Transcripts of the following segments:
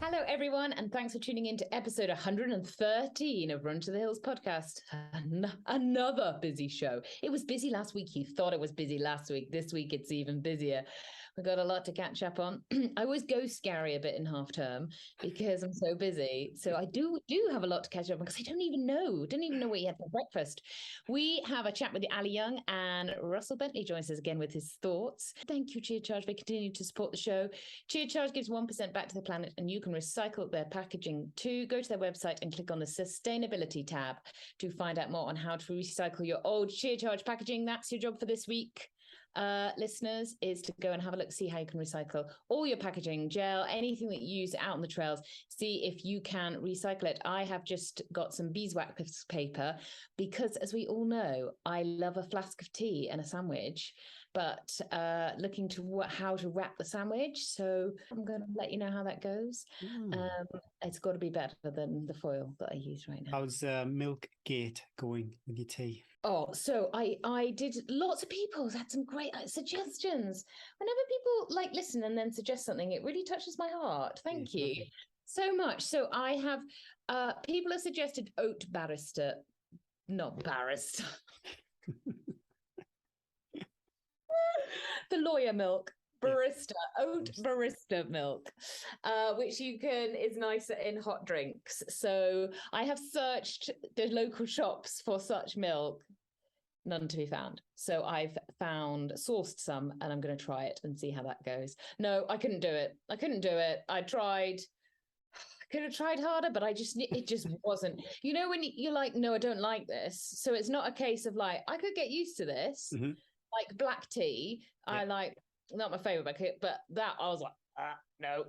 Hello, everyone, and thanks for tuning in to episode 113 of Run to the Hills podcast. Another busy show. It was busy last week. You thought it was busy last week. This week, it's even busier. We've got a lot to catch up on. I always go scary a bit in half term because I'm so busy. So I do have a lot to catch up on because I don't even know what you had for breakfast. We have a chat with Ali Young, and Russell Bentley joins us again with his thoughts. Thank you, Chia Charge, for continuing to support the show. Chia Charge gives 1% back to the planet, and you can recycle their packaging too. Go to their website and click on the sustainability tab to find out more on how to recycle your old Chia Charge packaging. That's your job for this week, listeners, is to go and have a look, see how you can recycle all your packaging, gel, anything that you use out on the trails. See if you can recycle it. I have just got some beeswax paper because, as we all know, I love a flask of tea and a sandwich, but looking to how to wrap the sandwich. So I'm going to let you know how that goes. It's got to be better than the foil that I use right now. How's Milk Gate going with your tea? Oh, so I did, lots of people had some great suggestions. Whenever people listen and then suggest something, it really touches my heart. Thank you so much. So I have, people have suggested oat barrister, not barrister. The lawyer milk. Barista, oat barista milk, which is nicer in hot drinks. So I have searched the local shops for such milk, none to be found. So I've sourced some, and I'm going to try it and see how that goes. No, I couldn't do it. I tried. I could have tried harder, but it just wasn't. You know, when you're like, no, I don't like this. So it's not a case of I could get used to this. Mm-hmm. Like black tea, I like. Not my favorite, but that I was like, no.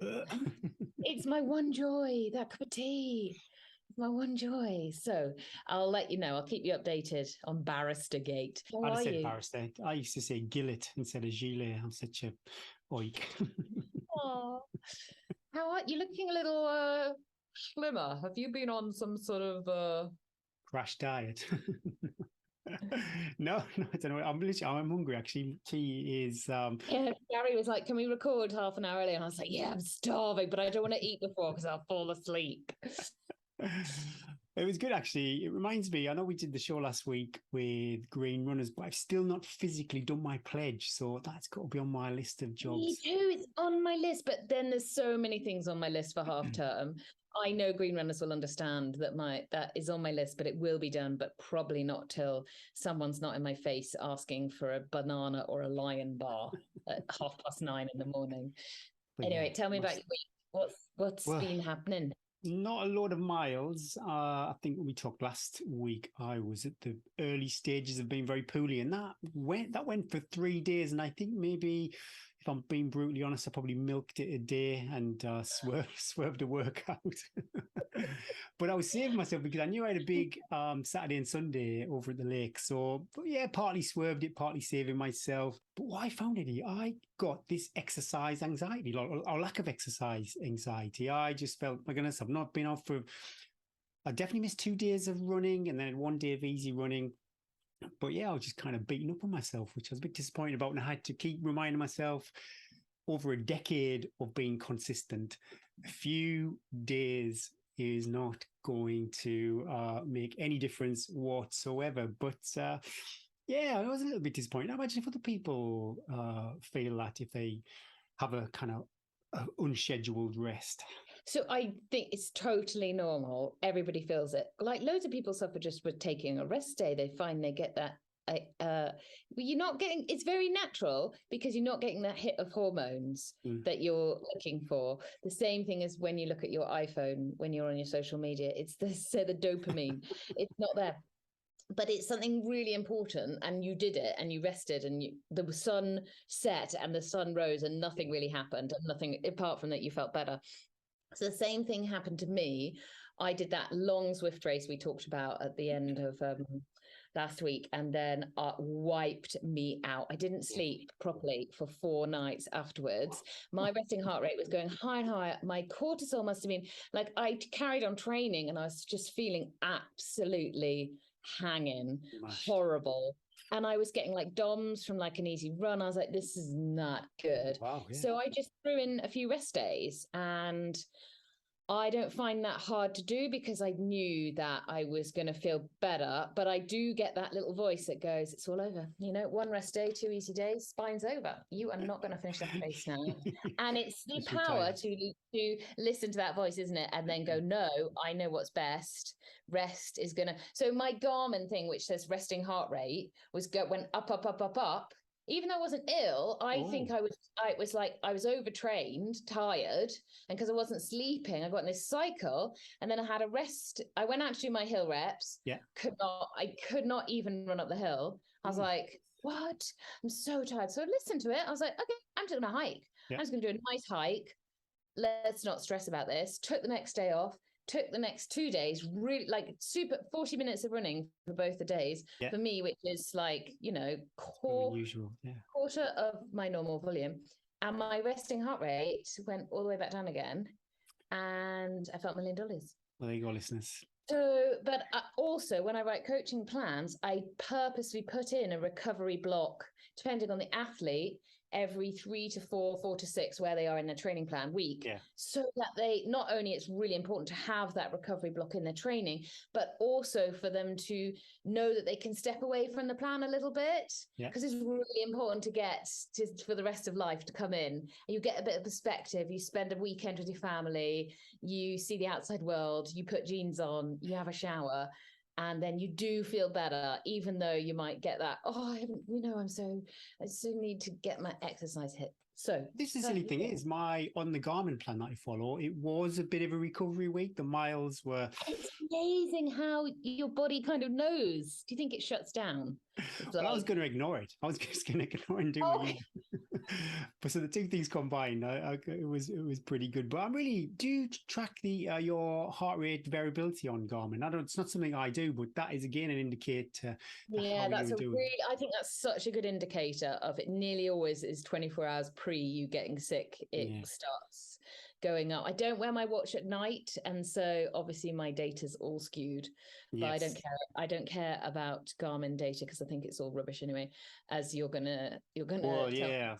It's my one joy, that cup of tea. It's my one joy. So I'll let you know. I'll keep you updated on Barrister Gate. I'd say Barrister. I used to say Gillet instead of Gilet. I'm such a oik. Oh, how are you? Looking a little slimmer. Have you been on some sort of crash diet? No, I don't know. I'm hungry actually. Tea is Gary was like, can we record half an hour early? And I was like, yeah, I'm starving, but I don't want to eat before because I'll fall asleep. It was good actually. It reminds me, I know we did the show last week with Green Runners, but I've still not physically done my pledge, so that's got to be on my list of jobs. Me too, it's on my list, but then there's so many things on my list for half term. I know Green Runners will understand that is on my list, but it will be done, but probably not till someone's not in my face asking for a banana or a Lion bar at 9:30 in the morning. But anyway, tell me about your week. What's been happening? Not a load of miles. I think when we talked last week, I was at the early stages of being very poorly, and that went for 3 days. And I think maybe, if I'm being brutally honest, I probably milked it a day and swerved a workout. But I was saving myself because I knew I had a big Saturday and Sunday over at the lake. So, partly swerved it, partly saving myself. But what I found, Eddie, I got this exercise anxiety, or lack of exercise anxiety. I just felt, my goodness, I've not been off for... I definitely missed 2 days of running and then 1 day of easy running. But I was just kind of beating up on myself, which I was a bit disappointed about. And I had to keep reminding myself, over a decade of being consistent, a few days is not going to make any difference whatsoever. But I was a little bit disappointed. I imagine if other people feel that, if they have a kind of unscheduled rest. So I think it's totally normal. Everybody feels it. Like loads of people suffer just with taking a rest day. They find they get that. You're not getting, it's very natural because you're not getting that hit of hormones that you're looking for. The same thing as when you look at your iPhone, when you're on your social media, it's the dopamine. It's not there. But it's something really important, and you did it, and you rested, and the sun set and the sun rose, and nothing really happened, and nothing apart from that you felt better. So the same thing happened to me. I did that long Zwift race we talked about at the end of last week, and then wiped me out. I didn't sleep properly for 4 nights afterwards. My resting heart rate was going higher and higher. My cortisol must have been like, I carried on training and I was just feeling absolutely hanging, horrible. And I was getting like DOMs from like an easy run. I was like, this is not good. Wow, yeah. So I just threw in a few rest days, and I don't find that hard to do because I knew that I was going to feel better. But I do get that little voice that goes, it's all over. You know, 1 rest day, 2 easy days, spine's over. You are not going to finish that race now. And it's the power to listen to that voice, isn't it? And then go, no, I know what's best. Rest is going to. So my Garmin thing, which says resting heart rate, went up, up, up, up, up. Even though I wasn't ill, I think I was overtrained, tired, and because I wasn't sleeping, I got in this cycle, and then I had a rest. I went out to do my hill reps. Yeah. I could not even run up the hill. I was like, what? I'm so tired. So I listened to it. I was like, okay, I'm just going to hike. Yeah. I'm just going to do a nice hike. Let's not stress about this. Took the next day off. Took the next 2 days, really like super 40 minutes of running for both the days for me, which is like, you know, quarter of my normal volume. And my resting heart rate went all the way back down again. And I felt $1 million. Well, there you go, listeners. So, but also when I write coaching plans, I purposely put in a recovery block, depending on the athlete, every 3 to 4, 4 to 6, where they are in their training plan week. Yeah. So that they, not only it's really important to have that recovery block in their training, but also for them to know that they can step away from the plan a little bit. Because it's really important to get for the rest of life to come in. You get a bit of perspective. You spend a weekend with your family. You see the outside world. You put jeans on. You have a shower. And then you do feel better, even though you might get that, I still need to get my exercise hit. So this is the silly thing is on the Garmin plan that I follow, it was a bit of a recovery week. The miles were. It's amazing how your body kind of knows. Do you think it shuts down? Well, I was going to ignore it. I was just going to ignore it and do it. But so the two things combined, it was pretty good. But I really do track your heart rate variability on Garmin. It's not something I do, but that is again an indicator. Yeah, I think that's such a good indicator of it. Nearly always is 24 hours pre you getting sick. It starts going up. I don't wear my watch at night, and so obviously my data's all skewed. But I don't care about Garmin data because I think it's all rubbish anyway. As you're gonna. Well, yeah.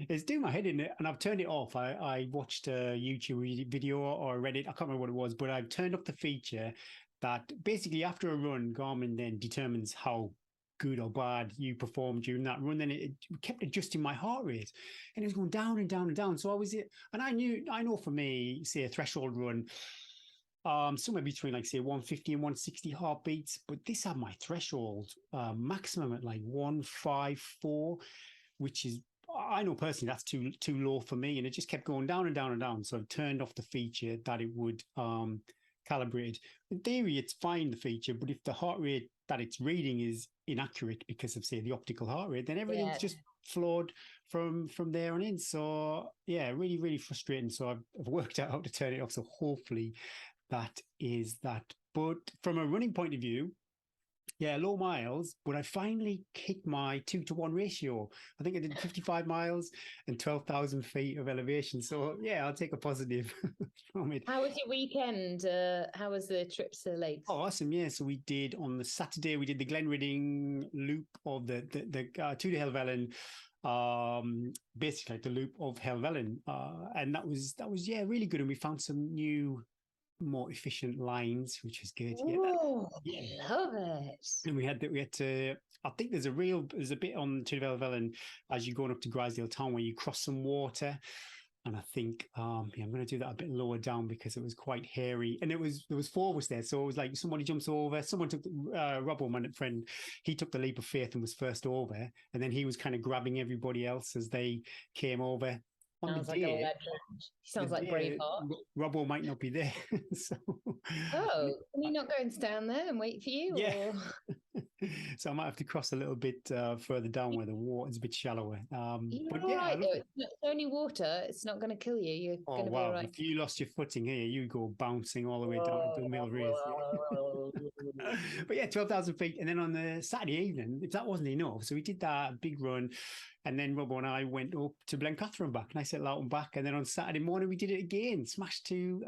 It's doing my head in it, and I've turned it off. I watched a YouTube video or read it. I can't remember what it was, but I've turned off the feature that basically after a run, Garmin then determines how good or bad you performed during that run. Then it kept adjusting my heart rate, and it was going down and down and down. So and I know for me, say a threshold run, somewhere between like say 150 and 160 heartbeats, but this had my threshold maximum at like 154, which is, I know personally that's too low for me, and it just kept going down and down and down. So I've turned off the feature that it would calibrate. In theory, it's fine, the feature, but if the heart rate that it's reading is inaccurate because of, say, the optical heart rate, then everything's just flawed from there on in. So yeah, really, really frustrating. So I've worked out how to turn it off. So hopefully that is that. But from a running point of view, low miles, but I finally hit my 2-to-1 ratio. I think I did 55 miles and 12,000 feet of elevation. So yeah, I'll take a positive from it. How was your weekend? How was the trips to the lakes? Oh, awesome. Yeah. So we did on the Saturday, we did the Glenridding loop of the to the Helvellyn, basically like the loop of Helvellyn. And that was really good. And we found some new, more efficient lines, which is good. Ooh, I love it. And we had to, I think there's a bit on to Helvellyn as you're going up to Grisdale town where you cross some water. And I think I'm going to do that a bit lower down because it was quite hairy, and there was 4 of us there, so it was like somebody jumps over. Someone took Robbo, my friend, he took the leap of faith and was first over, and then he was kind of grabbing everybody else as they came over. Sounds like a legend. Sounds like Braveheart. Robbo might not be there. So, can he not go and stand there and wait for you? Yeah. Or? So I might have to cross a little bit further down where the water's a bit shallower. But You're all yeah, I right love though. it. It's only water. It's not going to kill you. You're Oh going to be all wow! right. If you lost your footing here, you go bouncing all the way down to the mill race. But yeah, 12,000 feet. And then on the Saturday evening, if that wasn't enough, so we did that big run. And then Robbo and I went up to Blencathra back. Nice little out and back. And then on Saturday morning, we did it again. Smashed to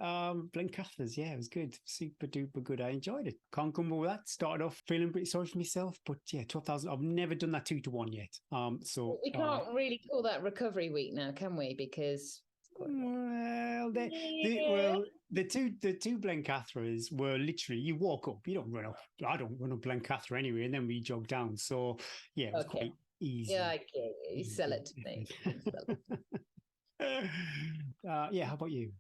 Blencathras. Yeah, it was good. Super duper good. I enjoyed it. Can't come with that. Started off feeling pretty sorry for myself. But yeah, 12,000. I've never done that 2-to-1 yet. So We can't really call that recovery week now, can we? Because well, yeah. the two Blencathras were literally you walk up, you don't run up. I don't run up Blencathra anyway, and then we jog down. So yeah, it was Okay. quite easy. Yeah, I get you. You sell it to me. Yeah, how about you?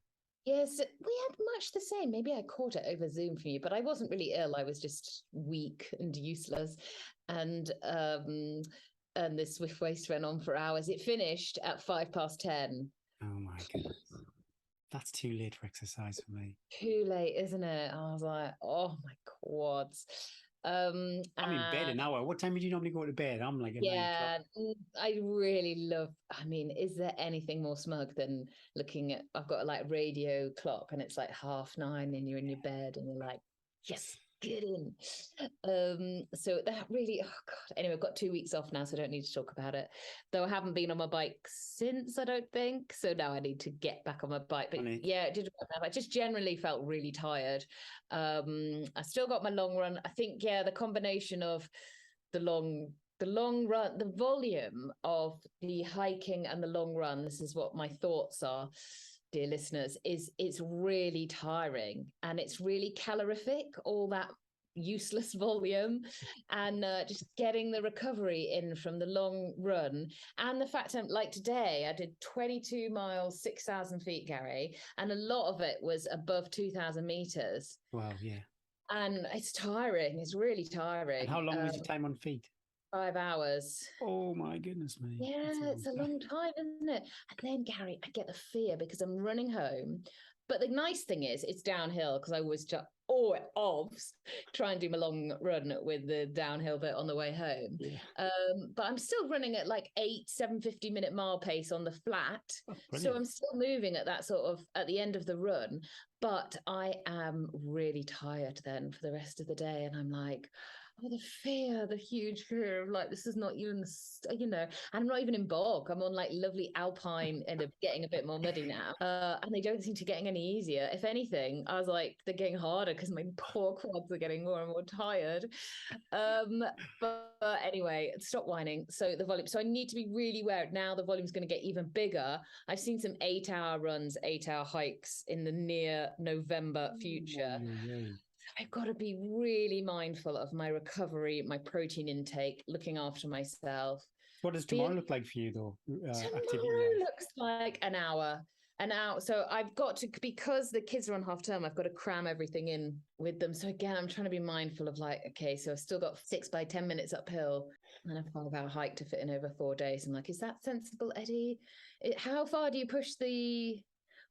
Yes, we had much the same. Maybe I caught it over Zoom from you, but I wasn't really ill. I was just weak and useless. And this swift race went on for hours. It finished at 10:05. Oh my goodness. That's too late for exercise for me. Too late, isn't it? I was like, oh my quads. I'm in bed an hour. What time do you normally go to bed? I'm like at 9 Yeah, o'clock. I really love. I mean, is there anything more smug than looking at? I've got a like radio clock, and it's like 9:30, and you're in your bed, and you're like, yes, get in. So that really, oh god. Anyway, I've got 2 weeks off now, so I don't need to talk about it. Though I haven't been on my bike since, I don't think. So now I need to get back on my bike. But yeah, it did. I just generally felt really tired. I still got my long run. I think yeah, the combination of the long run, the volume of the hiking and the long run, this is what my thoughts are, dear listeners, is it's really tiring and it's really calorific, all that useless volume, and just getting the recovery in from the long run. And the fact I'm like today I did 22 miles, 6,000 feet, Gary, and a lot of it was above 2,000 meters. Wow, yeah. And it's tiring. It's really tiring. And how long was your time on feet? 5 hours. Oh my goodness me. Yeah, it's a long time, isn't it? And then, Gary, I get the fear because I'm running home. But the nice thing is it's downhill because I was just try and do my long run with the downhill bit on the way home. Yeah. But I'm still running at like 750-minute mile pace on the flat. Oh, so I'm still moving at that sort of at the end of the run. But I am really tired then for the rest of the day. And I'm like, oh, the huge fear of like, this is not even, and I'm not even in bog. I'm on like lovely alpine and getting a bit more muddy now. And they don't seem to be getting any easier. If anything, I was like, they're getting harder because my poor quads are getting more and more tired. But anyway, stop whining. So the volume, so I need to be really aware now the volume's going to get even bigger. I've seen some 8-hour runs, 8-hour hikes in the near November future. I've got to be really mindful of my recovery, my protein intake, looking after myself. What does tomorrow look like for you, though? Tomorrow looks like an hour. So I've got to, because the kids are on half term, I've got to cram everything in with them. So again, I'm trying to be mindful of like, okay, so I've still got 6 by 10 minutes uphill and a 5-hour hike to fit in over 4 days. I'm like, is that sensible, Eddie? How far do you push the...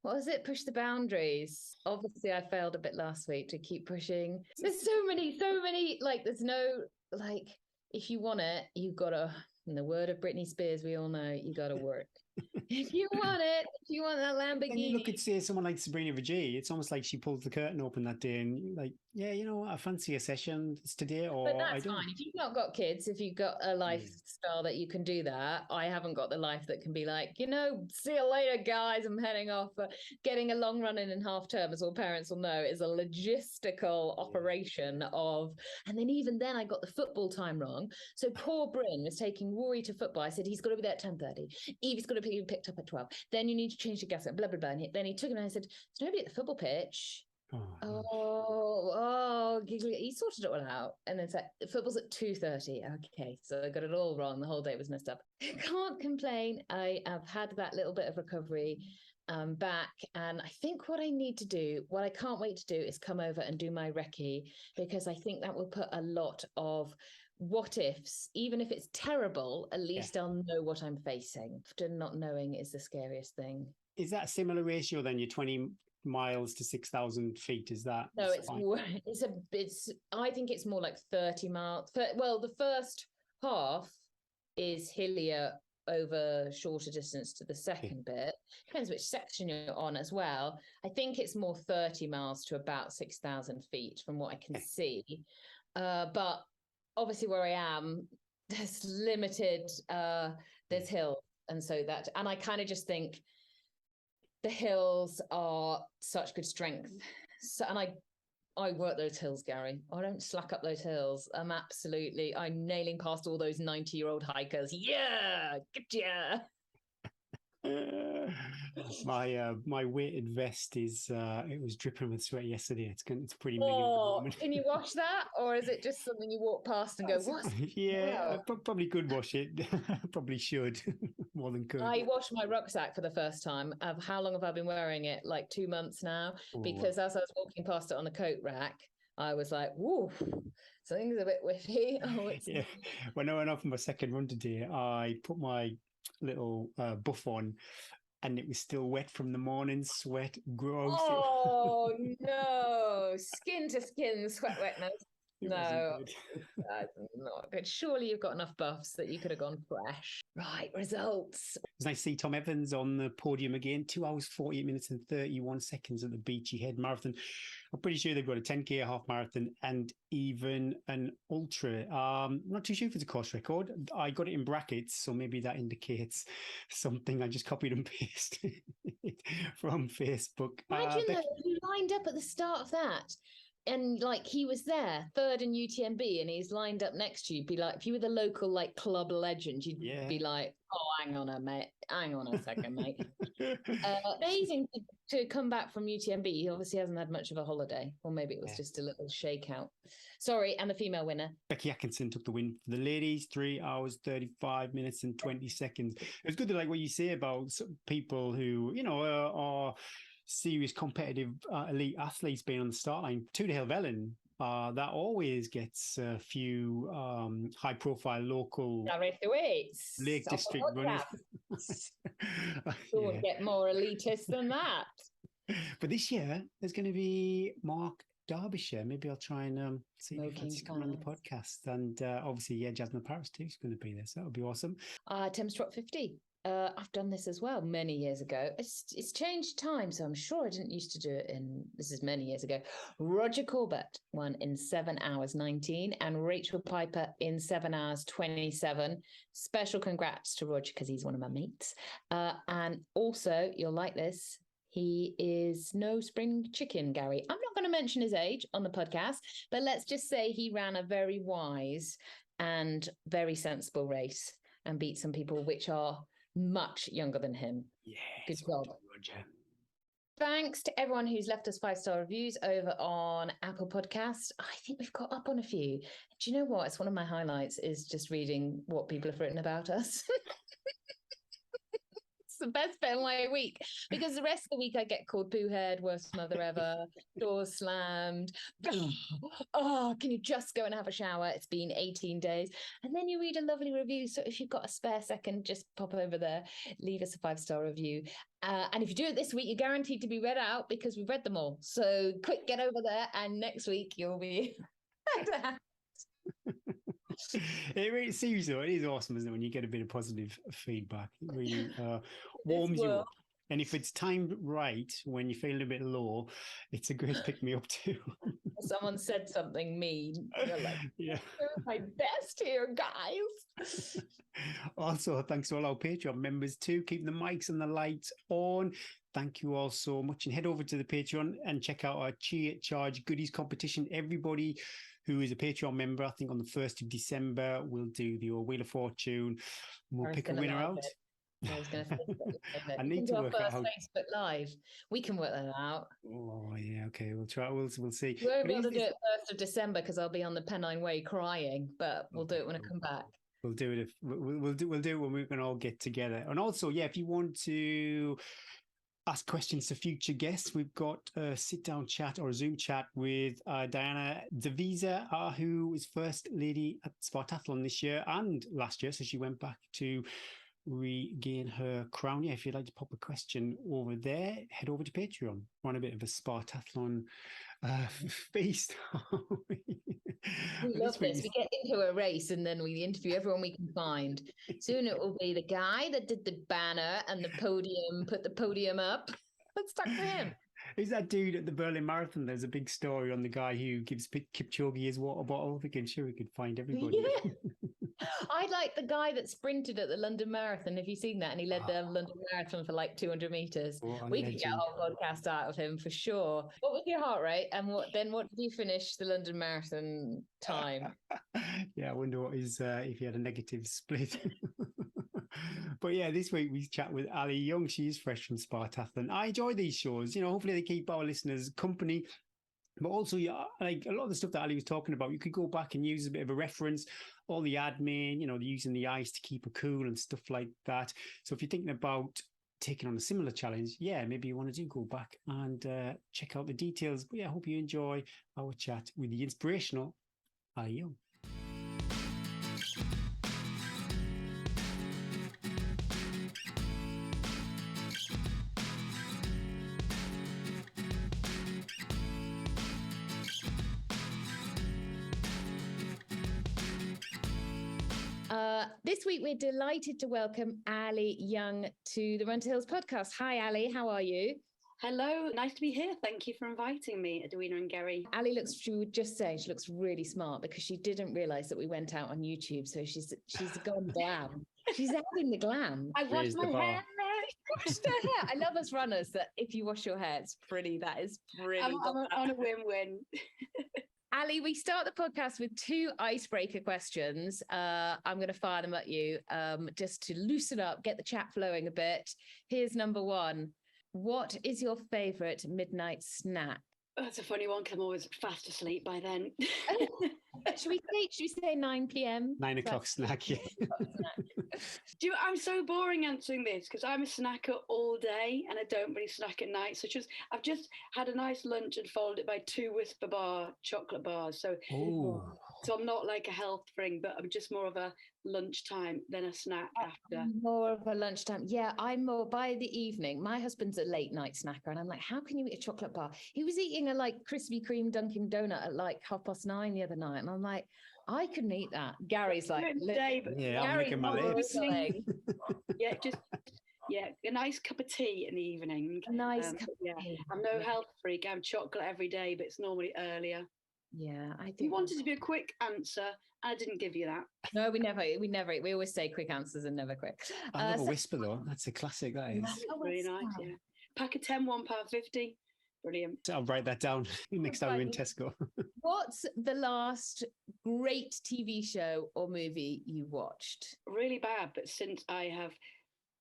What was it? Push the boundaries. Obviously, I failed a bit last week to keep pushing. There's so many, like, there's no, like, if you want it, you gotta, in the word of Britney Spears, we all know, you gotta work. If you want it, if you want that Lamborghini. Then you look at, say, someone like Sabrina Vijay, it's almost like she pulls the curtain open that day and you're like, yeah, you know what, I fancy a session today, or but that's I don't. fine. If you've not got kids, if you've got a lifestyle that you can do that, I haven't got the life that can be like, see you later, guys, I'm heading off. Getting a long run in half term, as all parents will know, is a logistical operation of, and then even then I got the football time wrong. So poor Bryn was taking Rory to football. I said, he's got to be there at 10:30. Evie's got to be picked up at 12. Then you need to change the gas, blah, blah, blah. And then he took him and I said, there's nobody at the football pitch. He sorted it all out. And then said, football's at 2:30. Okay, so I got it all wrong. The whole day was messed up. Can't complain. I have had that little bit of recovery back. And I think what I need to do, what I can't wait to do is come over and do my recce, because I think that will put a lot of what ifs. Even if it's terrible, at least I'll know what I'm facing. Not knowing is the scariest thing. Is that a similar ratio then? You're 20 miles to 6,000 feet. Is that? No, it's I think it's more like 30 miles. Well, the first half is hillier over shorter distance to the second bit. Depends which section you're on as well. I think it's more 30 miles to about 6,000 feet from what I can see. But obviously where I am, there's limited, there's hills. And so and I kind of just think the hills are such good strength. So, and I work those hills, Gary. I don't slack up those hills. I'm nailing past all those 90-year-old hikers. Yeah, good yeah. My weighted vest is it was dripping with sweat yesterday. It's pretty minging at the moment. Can you wash that, or is it just something you walk past and go, "What?" Yeah, I probably could wash it. Probably should more than could. I washed my rucksack for the first time. How long have I been wearing it? Like 2 months now. Because as I was walking past it on the coat rack, I was like, "Woo, something's a bit whiffy." Yeah. When I went off my second run today, I put my little buff on, and it was still wet from the morning sweat. Gross. Oh no, skin to skin sweat wetness. No, that's not good. Surely you've got enough buffs that you could have gone fresh. Right, results. It was nice to see Tom Evans on the podium again. 2 hours, 48 minutes and 31 seconds at the Beachy Head Marathon. I'm pretty sure they've got a 10K, a half marathon, and even an ultra. I'm not too sure if it's a course record. I got it in brackets, so maybe that indicates something. I just copied and pasted it from Facebook. Imagine that you lined up at the start of that. And like he was there, third in UTMB, and he's lined up next to you. Be like, if you were the local like club legend, you'd be like, "Oh, hang on a second, mate." Amazing to come back from UTMB. He obviously hasn't had much of a holiday, or maybe it was just a little shakeout. Sorry, and the female winner, Becky Atkinson, took the win for the ladies. 3 hours, 35 minutes and 20 seconds. It's good to like what you say about people who are serious competitive elite athletes being on the start line. To the Helvellyn, that always gets a few high profile local Lake District runners. Don't get more elitist than that. But this year there's going to be Mark Derbyshire. Maybe I'll try and see if he's coming on the podcast. And obviously, Jasmine Paris too is going to be there, so that'll be awesome. Thames Trot 50. I've done this as well many years ago. It's changed time, so I'm sure I didn't used to do it this is many years ago. Roger Corbett won in 7 hours 19 and Rachel Piper in 7 hours 27. Special congrats to Roger because he's one of my mates. And also, you'll like this, he is no spring chicken, Gary. I'm not going to mention his age on the podcast, but let's just say he ran a very wise and very sensible race and beat some people which are much younger than him. Yeah, good job, Roger. Thanks to everyone who's left us 5-star reviews over on Apple Podcasts. I think we've got up on a few. Do you know what? It's one of my highlights is just reading what people have written about us. The best bit of my week because the rest of the week I get called poohead, worst mother ever, doors slammed. Oh, can you just go and have a shower? It's been 18 days. And then you read a lovely review. So if you've got a spare second, just pop over there, leave us a 5-star review. And if you do it this week, you're guaranteed to be read out because we've read them all. So quick, get over there. And next week you'll be It really seems though, it is awesome, isn't it, when you get a bit of positive feedback. It really warms you up. And if it's timed right, when you're feeling a bit low, it's a great pick me up too. Someone said something mean. You're like, yeah, my best here, guys. Also, thanks to all our Patreon members too, keeping the mics and the lights on. Thank you all so much. And head over to the Patreon and check out our Chia Charge goodies competition. Everybody who is a Patreon member, I think on the 1st of December, we'll do the Wheel of Fortune. We'll pick a winner out. I was going to say, I need to work out how. Facebook Live. We can work that out. Oh yeah, okay. We'll try. We'll see. We won't be able to do it 1st of December because I'll be on the Pennine Way crying. But we'll do it when I come back. We'll do it we'll do it when we can all get together. And also, if you want to ask questions to future guests, we've got a sit-down chat or a Zoom chat with Diana Devisa, who was first lady at Spartathlon this year and last year. So she went back to regain her crown. Yeah, if you'd like to pop a question over there, head over to Patreon. We're on a bit of a Spartathlon feast. We love this. We get into a race and then we interview everyone we can find. Soon it will be the guy that did the banner and the podium, put the podium up. Let's talk to him. Who's that dude at the Berlin Marathon? There's a big story on the guy who gives Kipchoge his water bottle. I think sure we could find everybody. Yeah. I like the guy that sprinted at the London Marathon. Have you seen that? And he led the London Marathon for like 200 meters. We could get a whole podcast out of him for sure. What was your heart rate? And what did you finish the London Marathon time? Yeah, I wonder what his if he had a negative split. But yeah, this week we chat with Ali Young. She is fresh from Spartathlon. I enjoy these shows. Hopefully they keep our listeners company. But also, yeah, like a lot of the stuff that Ali was talking about, you could go back and use a bit of a reference, all the admin, using the ice to keep her cool and stuff like that. So if you're thinking about taking on a similar challenge, yeah, maybe you want to go back and check out the details. But yeah, I hope you enjoy our chat with the inspirational Ali Young. This week, we're delighted to welcome Ali Young to the Run to Hills podcast. Hi, Ali. How are you? Hello. Nice to be here. Thank you for inviting me, Edwina and Gary. Ali she would just say she looks really smart because she didn't realise that we went out on YouTube. So she's gone glam. She's adding the glam. I washed my hair. Washed her hair. I love us runners that if you wash your hair, it's pretty. That is brilliant. I'm on a win-win. Ali, we start the podcast with 2 icebreaker questions. I'm going to fire them at you just to loosen up, get the chat flowing a bit. Here's number 1. What is your favourite midnight snack? Oh, that's a funny one because I'm always fast asleep by then. Should we say 9 p.m? 9 o'clock snack, yeah. I'm so boring answering this because I'm a snacker all day and I don't really snack at night. I've just had a nice lunch and followed it by 2 Whisper Bar chocolate bars. So I'm not like a health thing, but I'm just more of a lunchtime than a snack after. More of a lunchtime. Yeah, I'm more by the evening. My husband's a late night snacker and I'm like, how can you eat a chocolate bar? He was eating a like Krispy Kreme Dunkin' Donut at like 9:30 the other night. And I'm like, I couldn't eat that. Gary's like, I'm licking my lips. A nice cup of tea in the evening. A nice cup of tea. I'm no health freak. I have chocolate every day, but it's normally earlier. Yeah, I think you wanted to be a quick answer. I didn't give you that. No, we never. We always say quick answers and never quick. I love a Whisper though. That's a classic. That is really nice. Yeah, pack of 10, £1.50. Brilliant. I'll write that down next time we're in Tesco. What's the last great TV show or movie you watched? Really bad, but since I have,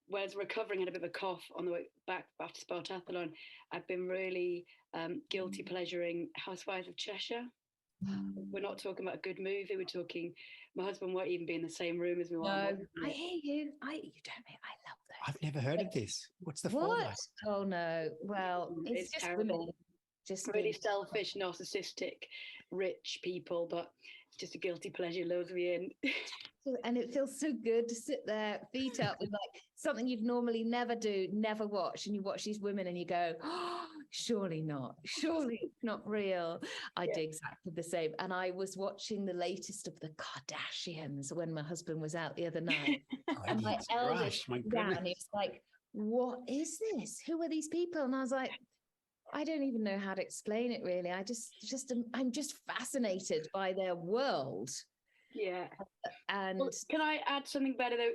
whereas recovering, had a bit of a cough on the way back after Spartathlon, I've been really guilty pleasuring Housewives of Cheshire. We're not talking about a good movie. We're talking, my husband won't even be in the same room as me. No, I hear you. You don't mean I love those. I've never heard of this. What's the format? Oh no. Well, it's just terrible. women. Just really selfish, narcissistic, rich people, but it's just a guilty pleasure loads me in. And it feels so good to sit there, feet up, with like something you'd normally never do, never watch, and you watch these women and you go, oh, surely not. Surely it's not real. I did exactly the same. And I was watching the latest of the Kardashians when my husband was out the other night. And my eldest down, and he was like, what is this? Who are these people? And I was like, I don't even know how to explain it really. I'm just fascinated by their world. Yeah. And can I add something better though?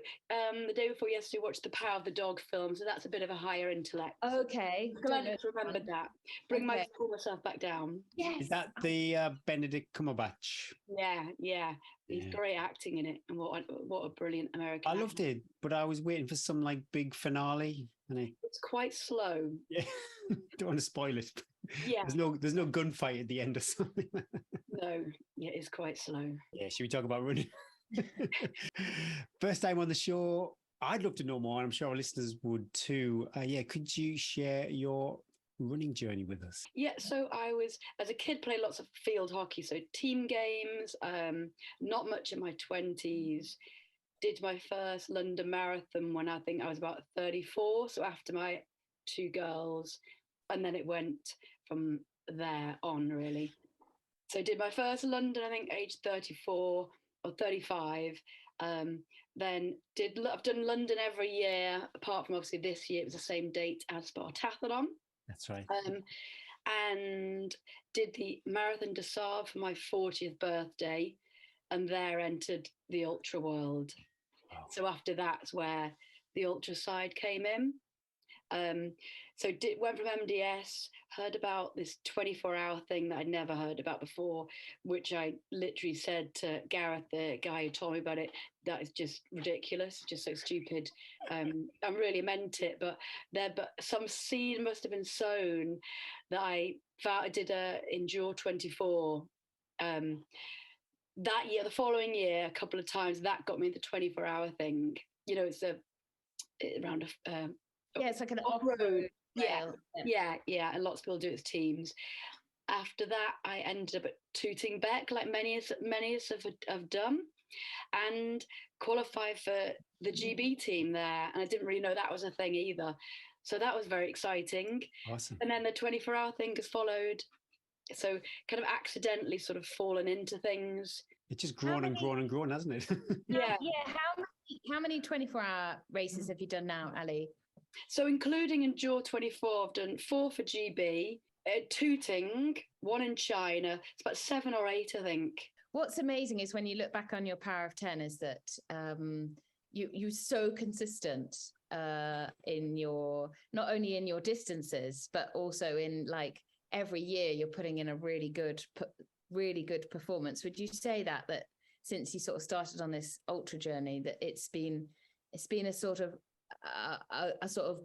The day before yesterday, I watched the Power of the Dog film, so that's a bit of a higher intellect. Okay. Glad to remember that. Pull myself back down. Yes. Is that the Benedict Cumberbatch? Yeah. He's great acting in it, and what a brilliant American. I loved it, but I was waiting for some like big finale. It's quite slow. Yeah, don't want to spoil it. Yeah, there's no gunfight at the end or something. No, yeah, it's quite slow. Yeah, should we talk about running? First time on the show, I'd love to know more. I'm sure our listeners would too. Could you share your running journey with us? Yeah, so I was, as a kid, played lots of field hockey, so team games, not much in my 20s. did my first London Marathon when I think I was about 34. So after my two girls, and then it went from there on, really. So I did my first London, I think, age 34 or 35. Then I've done London every year, apart from obviously this year, it was the same date as Spartathlon. That's right. And did the Marathon des Sables for my 40th birthday, and there entered the ultra world. Wow. So after that's where the ultra side came in. So went from MDS, heard about this 24-hour thing that I'd never heard about before, which I literally said to Gareth, the guy who told me about it, that is just ridiculous, just so stupid. I really meant it, but some seed must have been sown that I found. I did a Endure 24 that year. The following year, a couple of times, that got me the 24-hour thing. You know, it's around a it's like an off-road. Yeah, and lots of people do it as teams. After that, I ended up at Tooting Bec, like many have done, and qualified for the GB team there. And I didn't really know that was a thing either. So that was very exciting. Awesome. And then the 24-hour thing has followed. So kind of accidentally sort of fallen into things. It's just grown and grown, hasn't it? Yeah. How many 24-hour races have you done now, Ali? So including Endure 24, I've done 4 for GB, Tooting, 1 in China. It's about 7 or 8, I think. What's amazing is when you look back on your Power of 10 is that you're so consistent in your, not only in your distances, but also in like every year you're putting in a really good performance. Would you say that since you sort of started on this ultra journey, that it's been a sort of a sort of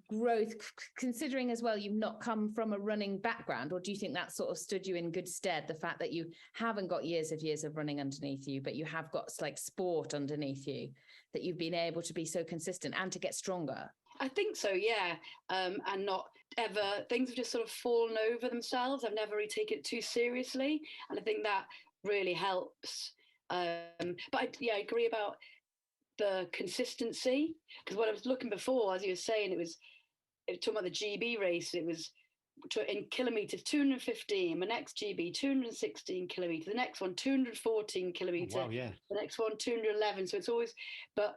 growth, considering as well you've not come from a running background? Or do you think that sort of stood you in good stead, the fact that you haven't got years of running underneath you, but you have got like sport underneath you, that you've been able to be so consistent and to get stronger? I think so, yeah. And not ever, things have just sort of fallen over themselves. I've never really taken it too seriously, and I think that really helps. But I agree about the consistency, because what I was looking before, as you were saying, it was talking about the GB race. It was in kilometers, 215. My next GB, 216 kilometers. The next one, 214 kilometers. Wow, yeah. The next one, 211. So it's always, I'm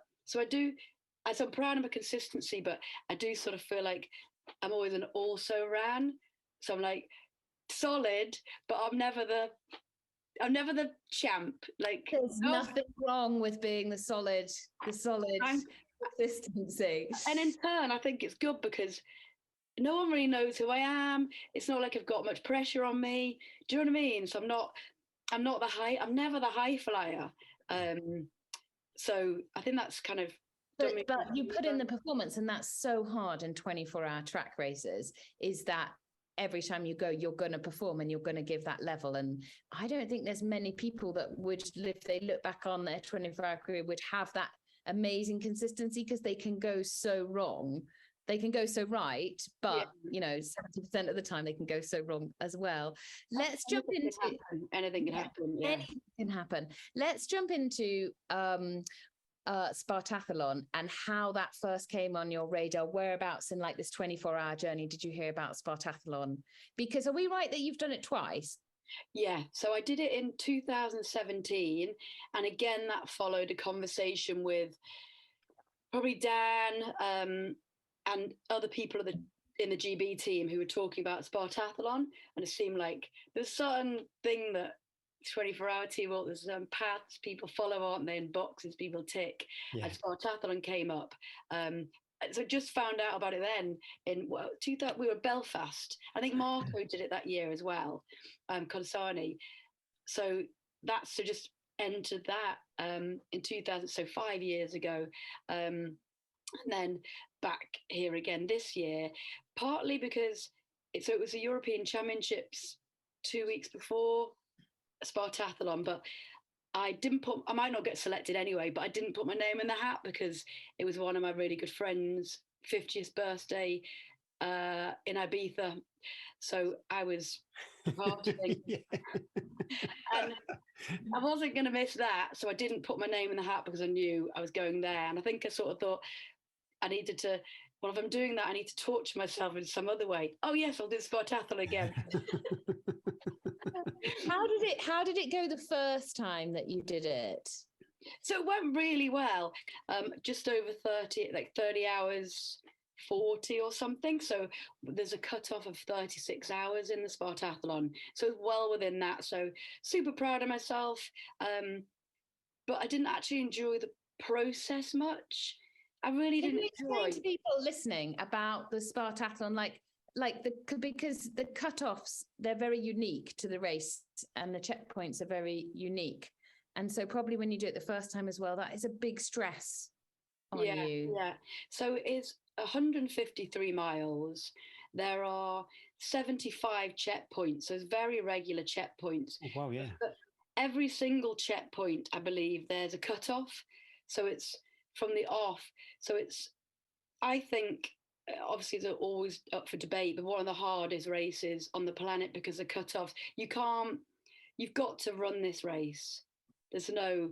proud of my consistency, but I do sort of feel like I'm always an also ran. So I'm like solid, but I'm never the champ. Like, there's nothing wrong with being the solid consistency. And in turn, I think it's good because no one really knows who I am. It's not like I've got much pressure on me. Do you know what I mean? So I'm not the high. I'm never the high flyer. So I think that's kind of. But you put in the performance, and that's so hard in 24-hour track races, is that every time you go, you're going to perform and you're going to give that level. And I don't think there's many people that would, if they look back on their 24-hour career, would have that amazing consistency, because they can go so wrong. They can go so right, but, 70% of the time they can go so wrong as well. Let's jump into... Anything can happen. Yeah. Anything can happen. Let's jump into... Spartathlon and how that first came on your radar. Whereabouts in like this 24-hour journey did you hear about Spartathlon? Because are we right that you've done it twice? Yeah, so I did it in 2017, and again that followed a conversation with probably Dan and other people in the GB team who were talking about Spartathlon, and it seemed like there's a certain thing that 24-hour team, well, there's paths people follow, aren't they, and boxes people tick. Yeah. And Spartathlon came up. So just found out about it then we were Belfast. I think Marco did it that year as well, Consani. So just entered that in 2000, so 5 years ago. And then back here again this year, partly because it was the European Championships 2 weeks before Spartathlon, but I might not get selected anyway, but I didn't put my name in the hat because it was one of my really good friends' 50th birthday in Ibiza. So I was partying. And I wasn't going to miss that. So I didn't put my name in the hat because I knew I was going there. And I think I sort of thought I needed to, well, if I'm doing that, I need to torture myself in some other way. Oh, yes, I'll do Spartathlon again. How did it go the first time that you did it? So it went really well. Just over 30 hours 40 or something. So there's a cutoff of 36 hours in the Spartathlon. So well within that. So super proud of myself. But I didn't actually enjoy the process much. I really didn't explain to people listening about the Spartathlon, because the cutoffs, they're very unique to the race and the checkpoints are very unique. And so probably when you do it the first time as well, that is a big stress on you. Yeah. So it's 153 miles. There are 75 checkpoints. So it's very regular checkpoints. Oh, wow, yeah. But every single checkpoint, I believe, there's a cutoff. So it's from the off. So it's, I think, obviously they're always up for debate, but one of the hardest races on the planet because of cutoffs. You've got to run this race. There's no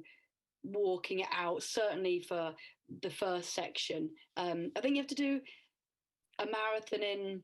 walking it out, certainly for the first section. I think you have to do a marathon in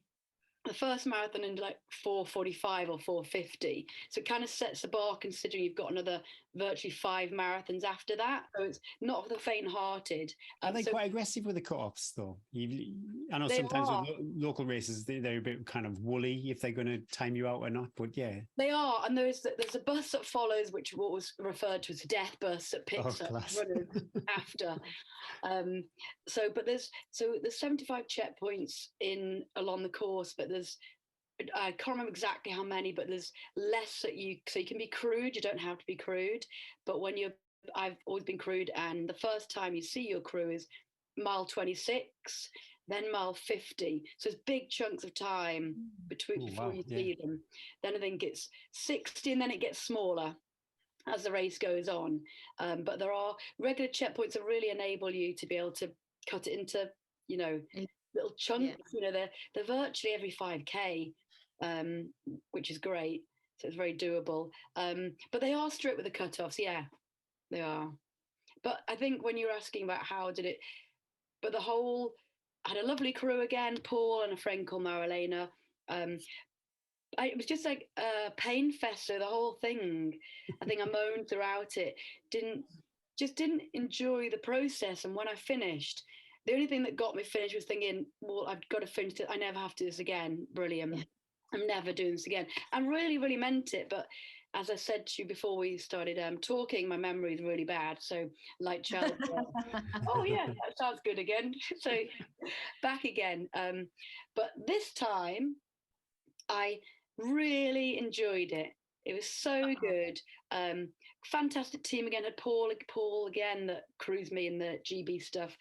the first marathon in like 4:45 or 4:50. So it kind of sets the bar considering you've got another virtually 5 marathons after that. So it's not for the faint-hearted. Are they quite aggressive with the cut-offs, though? I know sometimes with local races, they're a bit kind of woolly if they're going to time you out or not, but yeah. They are, and there's a bus that follows, which what was referred to as a death bus that picks up runners after. But there's 75 checkpoints along the course, but I can't remember exactly how many, but there's less so you can be crewed. You don't have to be crewed, but I've always been crewed, and the first time you see your crew is mile 26, then mile 50. So it's big chunks of time before you see them. Then I think it's 60, and then it gets smaller as the race goes on. But there are regular checkpoints that really enable you to be able to cut it into, little chunks. Yeah. They're virtually every 5K, which is great. So it's very doable. But they are strict with the cutoffs. Yeah, they are. But I think when you're asking about how did it, but I had a lovely crew again, Paul and a friend called Marilena. It was just like a pain fest. So the whole thing, I think I moaned throughout it. Didn't enjoy the process. And when I finished, the only thing that got me finished was thinking, well, I've got to finish it. I never have to do this again. Brilliant. Yeah. I'm never doing this again. And really, really meant it. But as I said to you before we started talking, my memory is really bad. So like child, oh yeah, that sounds good again. So back again. But this time I really enjoyed it. It was so good. Fantastic team again. Had Paul again that crews me in the GB stuff.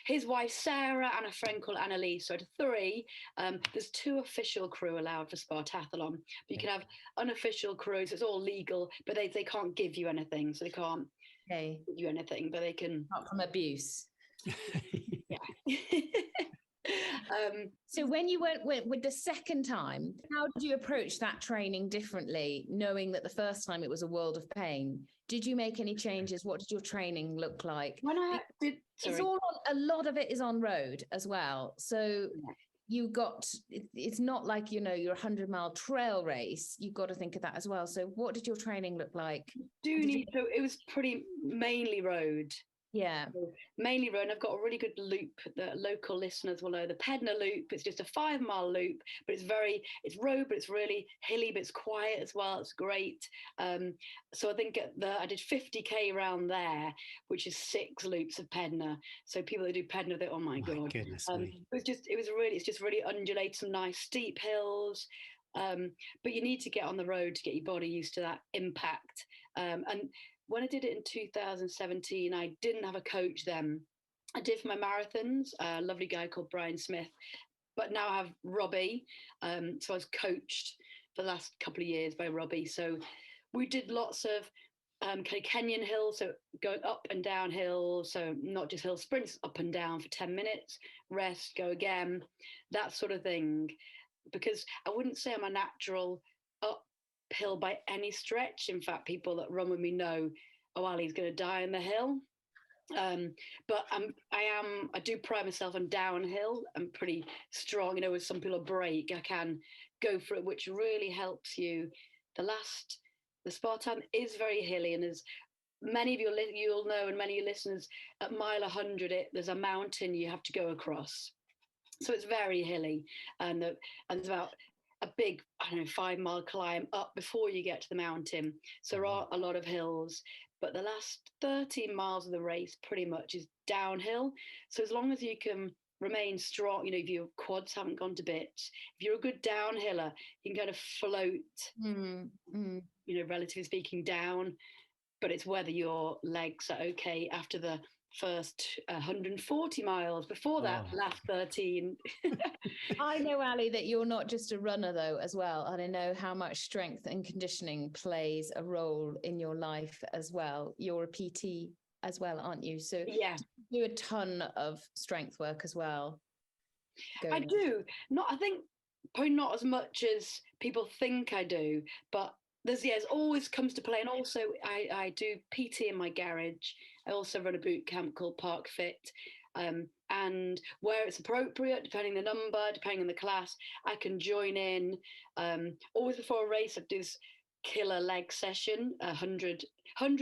His wife Sarah and a friend called Annalise. So I had 3. There's 2 official crew allowed for Spartathlon. But you can have unofficial crews. It's all legal, but they can't give you anything. So they can't give you anything, but they can. Not from abuse. Yeah. So when you went with the second time, how did you approach that training differently, knowing that the first time it was a world of pain? Did you make any changes? What did your training look like? When I did, it's all a lot of it is on road as well. So it's not like, your 100-mile trail race. You've got to think of that as well. So what did your training look like? So it was pretty mainly road. Yeah, mainly road. I've got a really good loop that local listeners will know, the Pedner Loop. It's just a 5-mile loop, but it's road, but it's really hilly, but it's quiet as well. It's great. So I think I did 50k around there, which is 6 loops of Pedner. So people that do Pedner, they oh my god, goodness it's just really undulated, some nice steep hills. But you need to get on the road to get your body used to that impact. And when I did it in 2017, I didn't have a coach then. I did for my marathons, a lovely guy called Brian Smith, but now I have Robbie. So I was coached for the last couple of years by Robbie. So we did lots of kind of Kenyan hills, so going up and down hills, so not just hill sprints, up and down for 10 minutes, rest, go again, that sort of thing. because I wouldn't say I'm a natural uphill by any stretch. In fact, people that run with me know, oh, Ali's going to die on the hill. But I do pride myself on downhill. I'm pretty strong. You know, with some people break, I can go for it, which really helps you. The Spartan is very hilly, and as many of you'll know, and many of your listeners, at mile 100, there's a mountain you have to go across. So it's very hilly, and it's about a big, 5-mile climb up before you get to the mountain. So there are a lot of hills, but the last 13 miles of the race pretty much is downhill. So as long as you can remain strong, you know, if your quads haven't gone to bits, if you're a good downhiller, you can kind of float, you know, relatively speaking, down. But it's whether your legs are okay after the first 140 miles. Before that, last 13. I know, Ali, that you're not just a runner though as well, and I know how much strength and conditioning plays a role in your life as well. You're a PT as well, aren't you? So yeah, you do a ton of strength work as well. I do. I think probably not as much as people think I do, but there's always comes to play. And also I do PT in my garage. I also run a boot camp called Park Fit. And where it's appropriate, depending the number, depending on the class, I can join in. Always before a race, I do this killer leg session, 100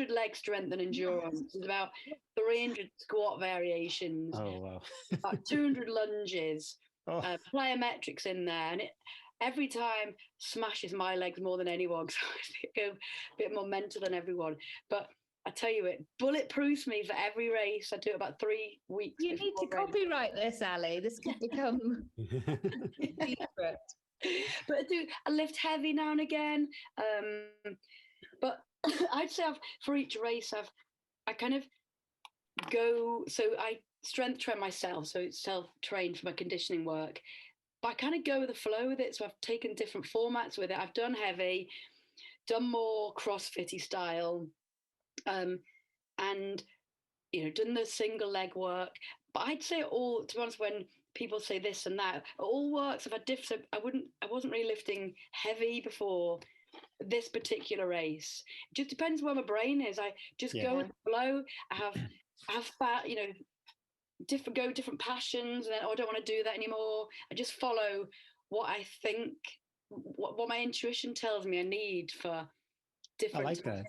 leg strength and endurance. It's about 300 squat variations, about 200 lunges, plyometrics in there, and it every time smashes my legs more than anyone. So I go a bit more mental than everyone, but I tell you, it bulletproofs me for every race. I do it about 3 weeks. You need to copyright this, Ali. This could become secret. But I lift heavy now and again. But I'd say for each race, I kind of go. So I strength train myself. So it's self-trained for my conditioning work. But I kind of go with the flow with it. So I've taken different formats with it. I've done heavy, done more CrossFit-y style, and you know, done the single leg work. But I'd say all, to be honest, when people say this and that, it all works. If I wasn't really lifting heavy before this particular race. It just depends where my brain is. I just go with the flow. I have you know, different passions, and then I don't want to do that anymore. I just follow what I think, what my intuition tells me I need for different. I like that.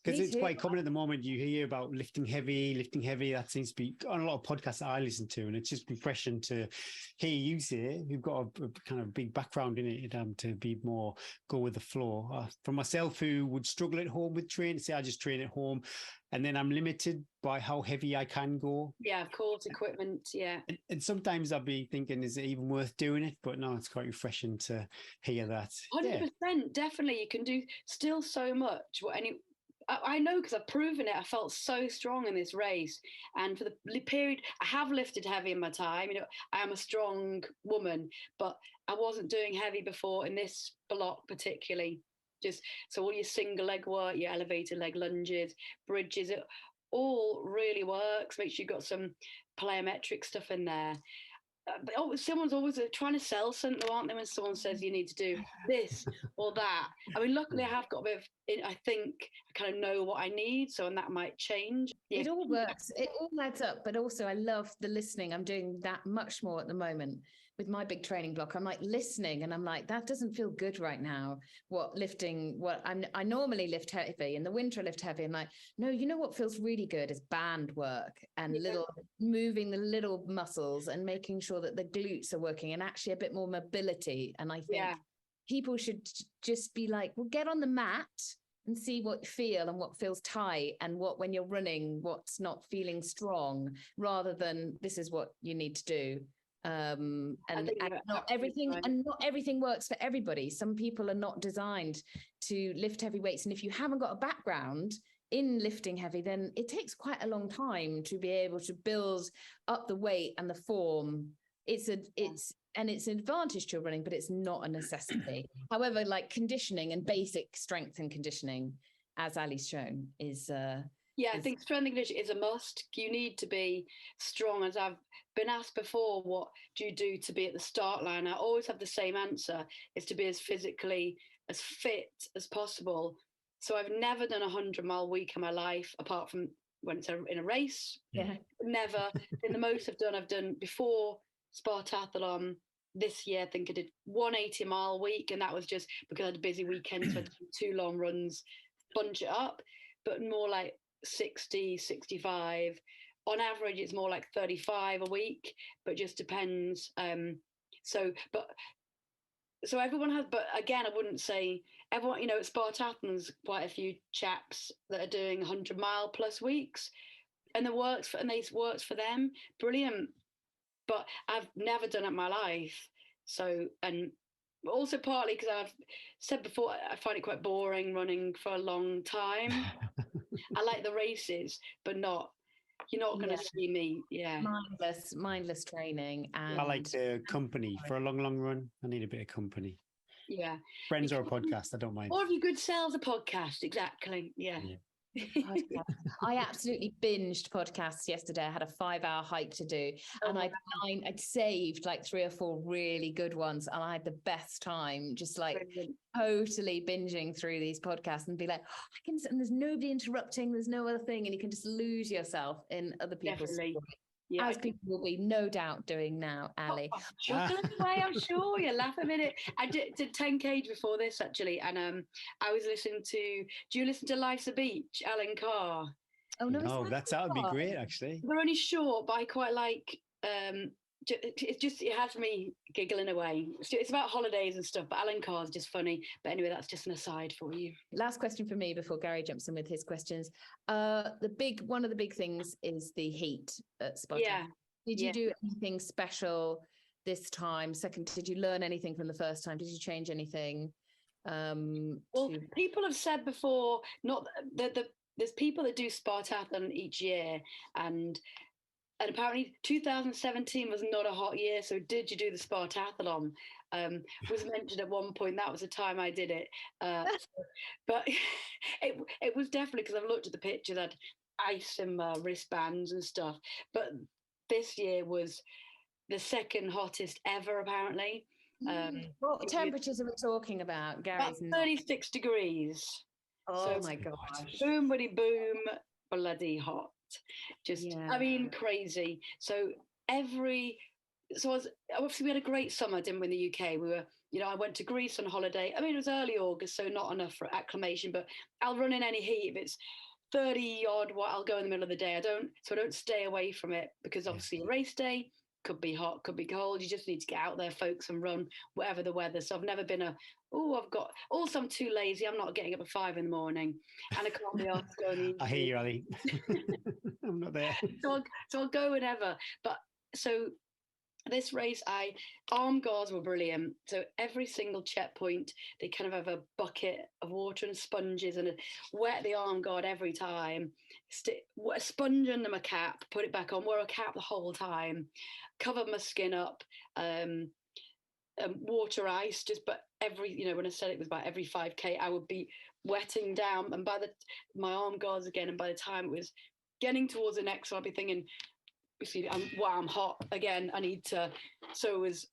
Because it's quite common at the moment. You hear about lifting heavy. That seems to be on a lot of podcasts that I listen to, and it's just refreshing to hear you say you've got a kind of big background in it, to be more go with the flow. For myself, who would struggle at home with training, say I just train at home, and then I'm limited by how heavy I can go. Yeah, of course, equipment. Yeah, and sometimes I'll be thinking, is it even worth doing it? But no, it's quite refreshing to hear that. 100%, definitely. You can do still so much. I know, because I've proven it. I felt so strong in this race, and for the period I have lifted heavy in my time. You know, I am a strong woman, but I wasn't doing heavy before in this block particularly. Just so all your single leg work, your elevated leg lunges, bridges, it all really works. Make sure you've got some plyometric stuff in there. But someone's always trying to sell something, aren't they, when someone says you need to do this or that. I mean, luckily I have got a bit of, I think I kind of know what I need, and that might change. It all works. It all adds up. But also I love the listening. I'm doing that much more at the moment with my big training block. I'm like listening, and I'm like, that doesn't feel good right now. I normally lift heavy. In the winter I lift heavy. I'm like, no, you know what feels really good is band work and moving the little muscles and making sure that the glutes are working, and actually a bit more mobility. And I think people should just be like, well, get on the mat and see what you feel and what feels tight, and when you're running, what's not feeling strong, rather than this is what you need to do. And not everything works for everybody. Some people are not designed to lift heavy weights, and if you haven't got a background in lifting heavy, then it takes quite a long time to be able to build up the weight and the form. It's an advantage to running, but it's not a necessity. However, like conditioning and basic strength and conditioning, as Ali's shown, is Yeah, I think strength and conditioning is a must. You need to be strong. As I've been asked before, what do you do to be at the start line? I always have the same answer, is to be as physically as fit as possible. So I've never done 100-mile week in my life, apart from when it's in a race. Yeah. Never. In the most I've done before Spartathlon this year, I think I did 180-mile week, and that was just because I had a busy weekend, so I did 2 long runs, bunch it up, but more like 60, 65. On average, it's more like 35 a week, but just depends. So everyone has, but again, I wouldn't say everyone, at Spartathlon's quite a few chaps that are doing 100-mile plus weeks, and it works for them. Brilliant. But I've never done it in my life. So, and also partly because I've said before, I find it quite boring running for a long time. I like the races, but you're not going to see me. Yeah. Mindless training. And I like the company for a long run. I need a bit of company. Yeah. Friends or a podcast, I don't mind. Or if you could sell the podcast, exactly. Yeah. I absolutely binged podcasts yesterday. I had a 5-hour hike to do, and I'd saved like 3 or 4 really good ones, and I had the best time just like totally binging through these podcasts and be like, and there's nobody interrupting, there's no other thing, and you can just lose yourself in other people's stories. Yeah. As people will be no doubt doing now, Ali. Chuckling away, I'm sure. You laugh a minute. I did 10K before this, actually, and I was listening to, do you listen to Life's a Beach, Alan Carr? Oh, no, that would be great, actually. They're only short, but I quite like, it has me giggling away. It's about holidays and stuff, but Alan Carr's just funny. But anyway, that's just an aside for you. Last question for me before Gary jumps in with his questions. One of the big things is the heat at Spartathlon. Yeah. Did you do anything special this time? Second, did you learn anything from the first time? Did you change anything? People have said before, not there's people that do Spartathlon each year, and apparently 2017 was not a hot year. So did you do the Spartathlon? Was mentioned at one point. That was the time I did it. But it was definitely, because I've looked at the pictures, I had ice in my wristbands and stuff. But this year was the second hottest ever, apparently. What temperatures are we talking about, Gary? About 36 degrees. Oh, so my God. Boom, boom, bloody hot. I mean, crazy. So obviously we had a great summer, didn't we, in the UK? We were, I went to Greece on holiday. I mean, it was early August, so not enough for acclimation, but I'll run in any heat. If it's 30 odd, I'll go in the middle of the day. I don't stay away from it, because obviously a race day could be hot, could be cold. You just need to get out there, folks, and run whatever the weather. So I've never been I'm too lazy. I'm not getting up at 5 a.m, and I can't be asked to go in the I hear you, Ali. I'm not there. So I'll go whenever. But so this race, arm guards were brilliant. So every single checkpoint, they kind of have a bucket of water and sponges, and wet the arm guard every time. A sponge under my cap, put it back on, wear a cap the whole time, cover my skin up, water ice, but when I said it was about every 5K, I would be wetting down, and my arm guards again, and by the time it was getting towards the next one, I'd be thinking, I'm hot again, I need to. So it was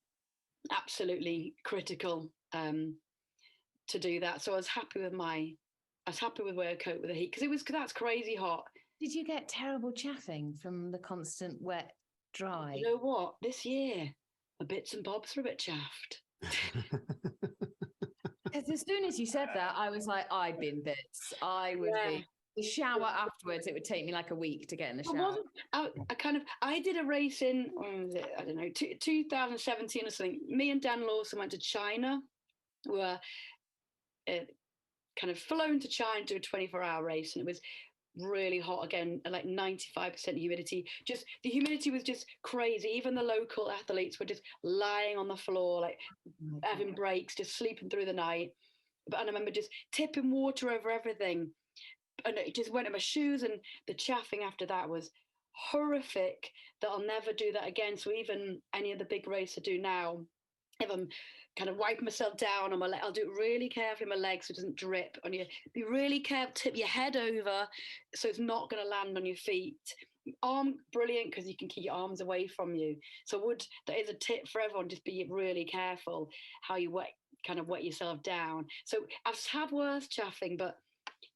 absolutely critical to do that. So I was happy with where I coped with the heat, because that's crazy hot. Did you get terrible chaffing from the constant wet, dry? You know what? This year, my bits and bobs were a bit chaffed. Because as soon as you said that, I was like, I'd be in bits. I would be. The shower afterwards, it would take me like a week to get in the shower. I did a race in, I don't know, 2017 or something. Me and Dan Lawson went to China. We were kind of flown to China to a 24-hour race, and it was really hot again, like 95% humidity. Just the humidity was just crazy. Even the local athletes were just lying on the floor, like having breaks, just sleeping through the night. And I remember just tipping water over everything, and it just went in my shoes. And the chaffing after that was horrific. That I'll never do that again. So even any of the big races I do now, if I'm kind of wipe myself down on my leg. I'll do it really carefully on my legs so it doesn't drip on you. Be really careful, tip your head over so it's not going to land on your feet. Arm, brilliant, because you can keep your arms away from you. So that is a tip for everyone, just be really careful how you wet yourself down. So I've had worse chaffing, but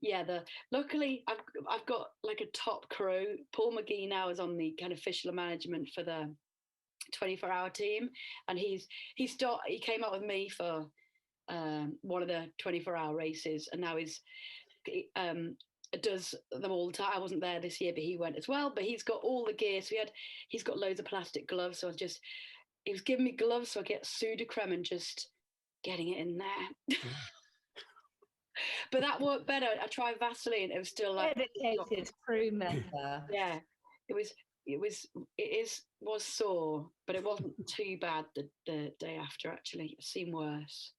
yeah, luckily I've got like a top crew. Paul McGee now is on the kind of official management for the 24-hour team, and he came up with me for one of the 24-hour races, and now he's does them all the time. I wasn't there this year, but he went as well. But he's got all the gear. So he's got loads of plastic gloves. So he was giving me gloves so I get Sudocrem and just getting it in there. But that worked better. I tried Vaseline. It was still like dedicated crew member. Yeah, it was sore, but it wasn't too bad the day after. Actually, it seemed worse.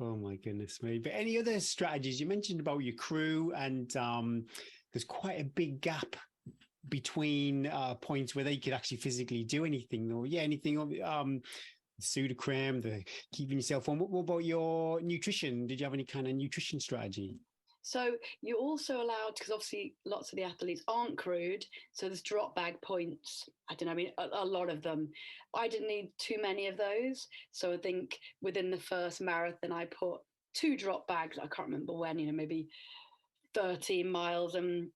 Oh my goodness me. But any other strategies? You mentioned about your crew, and there's quite a big gap between points where they could actually physically do anything, or anything. Sudocrem, the keeping yourself on. What about your nutrition? Did you have any kind of nutrition strategy? So you're also allowed, because obviously lots of the athletes aren't crewed, so there's drop bag points. I don't know, I mean, a lot of them. I didn't need too many of those. So I think within the first marathon, I put 2 drop bags. I can't remember when, maybe 13 miles and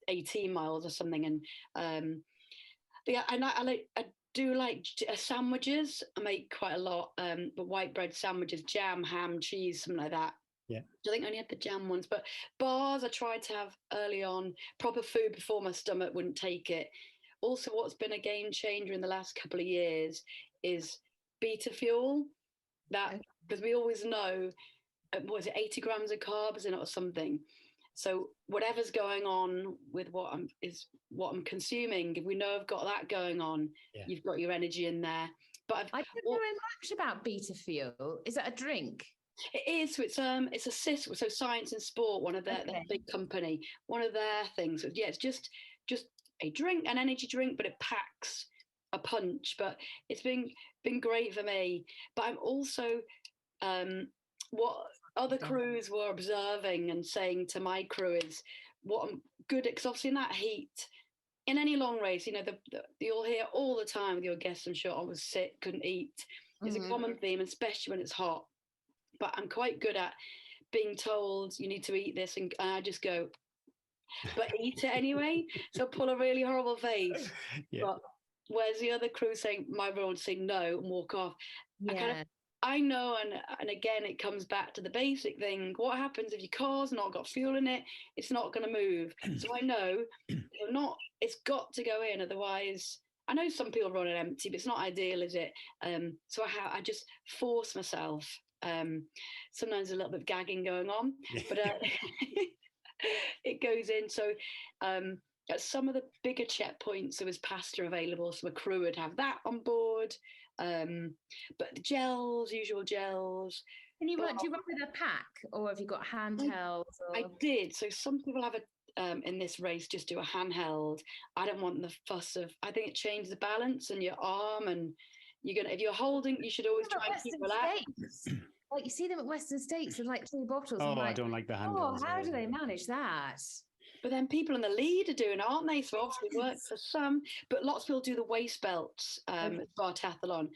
18 miles or something. And yeah, and I do like sandwiches. I make quite a lot, but white bread sandwiches, jam, ham, cheese, something like that. Yeah. I think I only had the jam ones, but bars I tried to have early on, proper food before my stomach wouldn't take it. Also, what's been a game changer in the last couple of years is beta fuel. That, because we always know, what is it, 80 grams of carbs in it or something. So whatever's going on with what I'm consuming, if we know I've got that going on, you've got your energy in there. But I don't know much about beta fuel. Is that a drink? It is. So it's a system. So Science and Sport, one of their big company, one of their things. So yeah, it's just a drink, an energy drink, but it packs a punch. But it's been great for me. But I'm also what other crews were observing and saying to my crew is what I'm good at, because obviously in that heat, in any long race, you'll hear all the time with your guests, I'm sure, I was sick, couldn't eat. It's a common theme, especially when it's hot. But I'm quite good at being told you need to eat this, and I just go, but eat it anyway. So pull a really horrible face. Yeah. But whereas the other crew saying, my role to say no and walk off. Yeah. I know, and again, it comes back to the basic thing. What happens if your car's not got fuel in it? It's not going to move. So I know it's got to go in. Otherwise, I know some people run it empty, but it's not ideal, is it? So I just force myself. Sometimes a little bit of gagging going on, but it goes in. So at some of the bigger checkpoints, there was pasta available, so a crew would have that on board. But the usual gels. And do you run with a pack, or have you got handhelds? I did. So some people have in this race just do a handheld. I don't want the fuss of. I think it changes the balance in your arm, and if you're holding, you should always try and keep relaxed. Like you see them at Western States with like 2 bottles. Oh, I don't like the handhelds. Oh, how do they manage that? But then people in the lead are doing it, aren't they? So obviously it works for some, but lots of people do the waist belts at Spartathlon.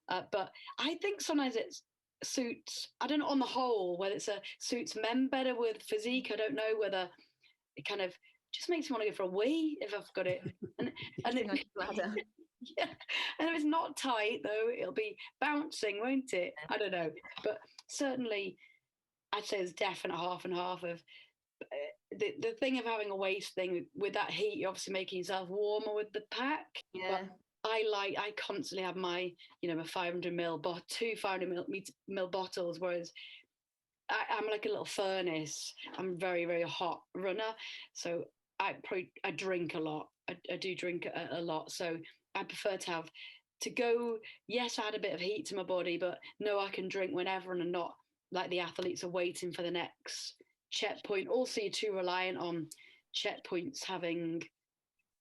But I think sometimes it suits, I don't know on the whole, whether suits men better with physique. I don't know whether it kind of just makes me want to go for a wee if I've got it. And yeah, and if it's not tight though, it'll be bouncing, won't it? I don't know, but certainly I'd say there's definite half and half of the thing of having a waist thing with that heat. You're obviously making yourself warmer with the pack. Yeah. But I constantly have my my 500 ml 2 500 ml bottles, whereas I'm like a little furnace. I'm very, very hot runner, so I drink a lot. I do drink a lot, so I prefer to go. Yes, I had a bit of heat to my body, but no, I can drink whenever and not like the athletes are waiting for the next checkpoint. Also, you're too reliant on checkpoints having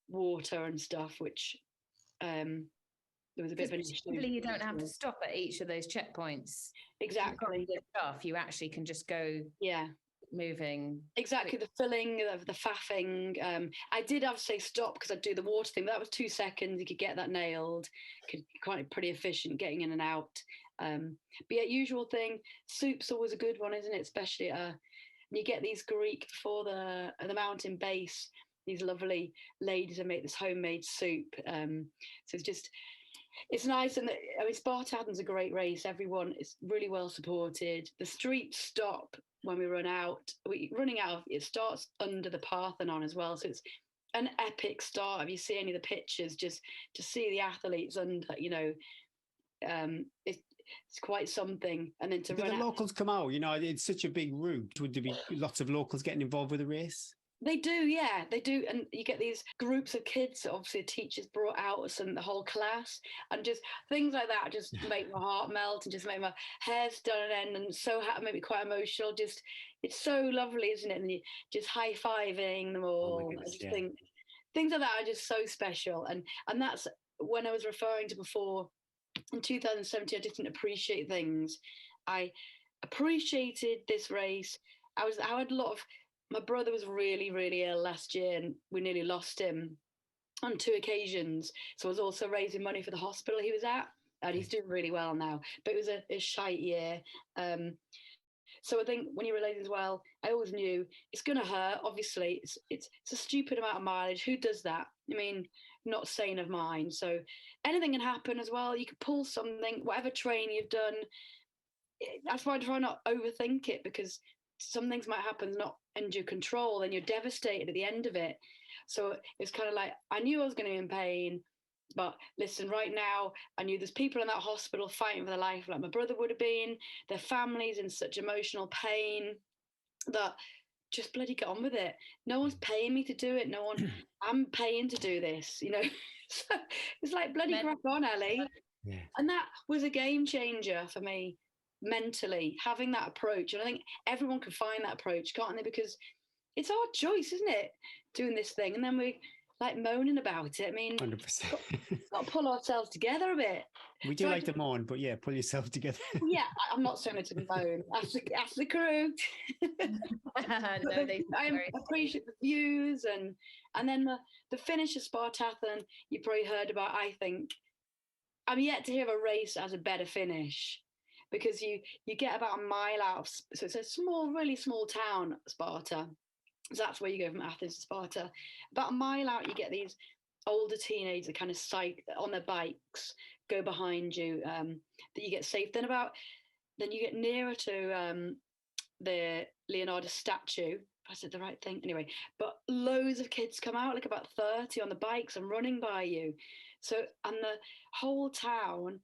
water and stuff, which there was a bit of an issue. You don't have to stop at each of those checkpoints. Exactly. Stuff, you actually can just go moving. Exactly, the filling, the faffing. I did have to say stop because I'd do the water thing, but that was 2 seconds. You could get that nailed. Quite pretty efficient getting in and out. But yeah, usual thing. Soup's always a good one, isn't it? Especially you get these Greek before the mountain base. These lovely ladies that make this homemade soup. So it's nice. And I mean, Spartathlon's a great race. Everyone is really well supported. The streets stop when we run out. It starts under the Parthenon as well. So it's an epic start. If you see any of the pictures, just to see the athletes under, it's quite something. And then to run the locals come out, it's such a big route. Would there be lots of locals getting involved with the race? They do, yeah, they do. And you get these groups of kids, obviously the teachers brought out the whole class, and just things like that just make my heart melt and just make my hair stand on end, and so make me quite emotional. It's so lovely, isn't it? And you just high-fiving them all. I just think things like that are just so special. And that's when I was referring to before, in 2017, I didn't appreciate things. I appreciated this race. I had a lot of... My brother was really, really ill last year, and we nearly lost him on 2 occasions. So I was also raising money for the hospital he was at, and he's doing really well now. But it was a shite year. So I think when you realise as well, I always knew it's going to hurt. Obviously, it's a stupid amount of mileage. Who does that? I mean, not sane of mind. So anything can happen as well. You could pull something, whatever training you've done. That's why I try not overthink it, because some things might happen not under your control, and you're devastated at the end of it. So it's kind of like, I knew I was going to be in pain, but listen, right now, I knew there's people in that hospital fighting for their life, like my brother would have been. Their families in such emotional pain that just bloody get on with it. No one's paying me to do it. I'm paying to do this, So it's like, bloody crack on, Ali. Yeah. And that was a game changer for me. Mentally, having that approach. And I think everyone can find that approach, can't they? Because it's our choice, isn't it, doing this thing? And then we like moaning about it. I mean, 100%. Got to pull ourselves together a bit. We do to moan, but yeah, pull yourself together. Yeah, I'm not saying it to moan. Ask the crew. I appreciate the views, and then the finish of Spartathlon you probably heard about. I think I'm yet to hear a race as a better finish. Because you get about a mile out of, so it's a really small town, Sparta. So that's where you go from Athens to Sparta. About a mile out, you get these older teenagers that kind of on their bikes, go behind you, that you get safe. Then you get nearer to the Leonardo statue. If I said the right thing. Anyway, but loads of kids come out, like about 30 on the bikes and running by you. So, and the whole town,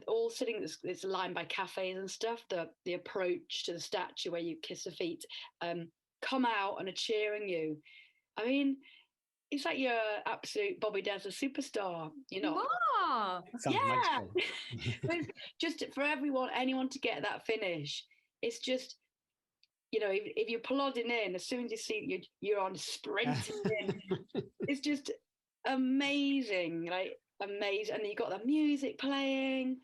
all sitting, it's lined by cafes and stuff, the approach to the statue where you kiss the feet, come out and are cheering you. I mean, it's like you're absolute Bobby Dazzler superstar, Wow. Yeah. But it's just for anyone to get that finish, it's just, if you're plodding in, as soon as you see you're on sprinting in, it's just amazing, amazing. And you got the music playing,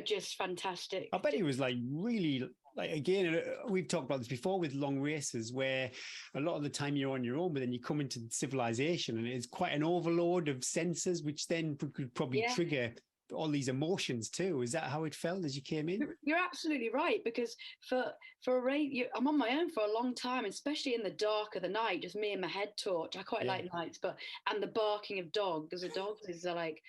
just fantastic. I bet it was really, again, we've talked about this before with long races where a lot of the time you're on your own, but then you come into civilization and it's quite an overload of senses, which then could probably trigger all these emotions too. Is that how it felt as you came in? You're absolutely right, because for a race, I'm on my own for a long time, especially in the dark of the night, just me and my head torch. I quite like nights, and the barking of dogs. The dogs is like,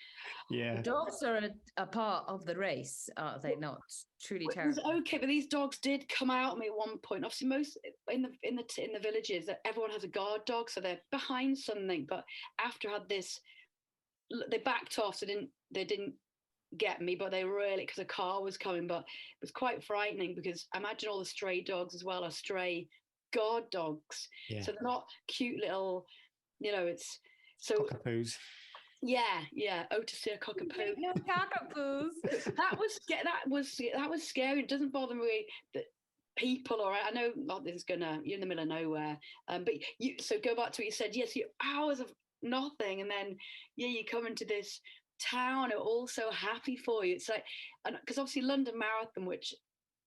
dogs are a part of the race, are they not? Truly terrible. It was okay, but these dogs did come out at me at one point. Obviously, most in the villages, that everyone has a guard dog, so they're behind something. But after I had this, they backed off, so they didn't get me, but they really, because a car was coming. But it was quite frightening, because imagine all the stray dogs as well are stray guard dogs, so they're not cute little, it's so cockapoos. Oh, to see a cockapoo. No cockapoos. that was scary. It doesn't bother me that people, all right, I know this is you're in the middle of nowhere, but so go back to what you said. Yes, you hours of nothing, and then you come into this town are all so happy for you. It's like, because obviously London Marathon, which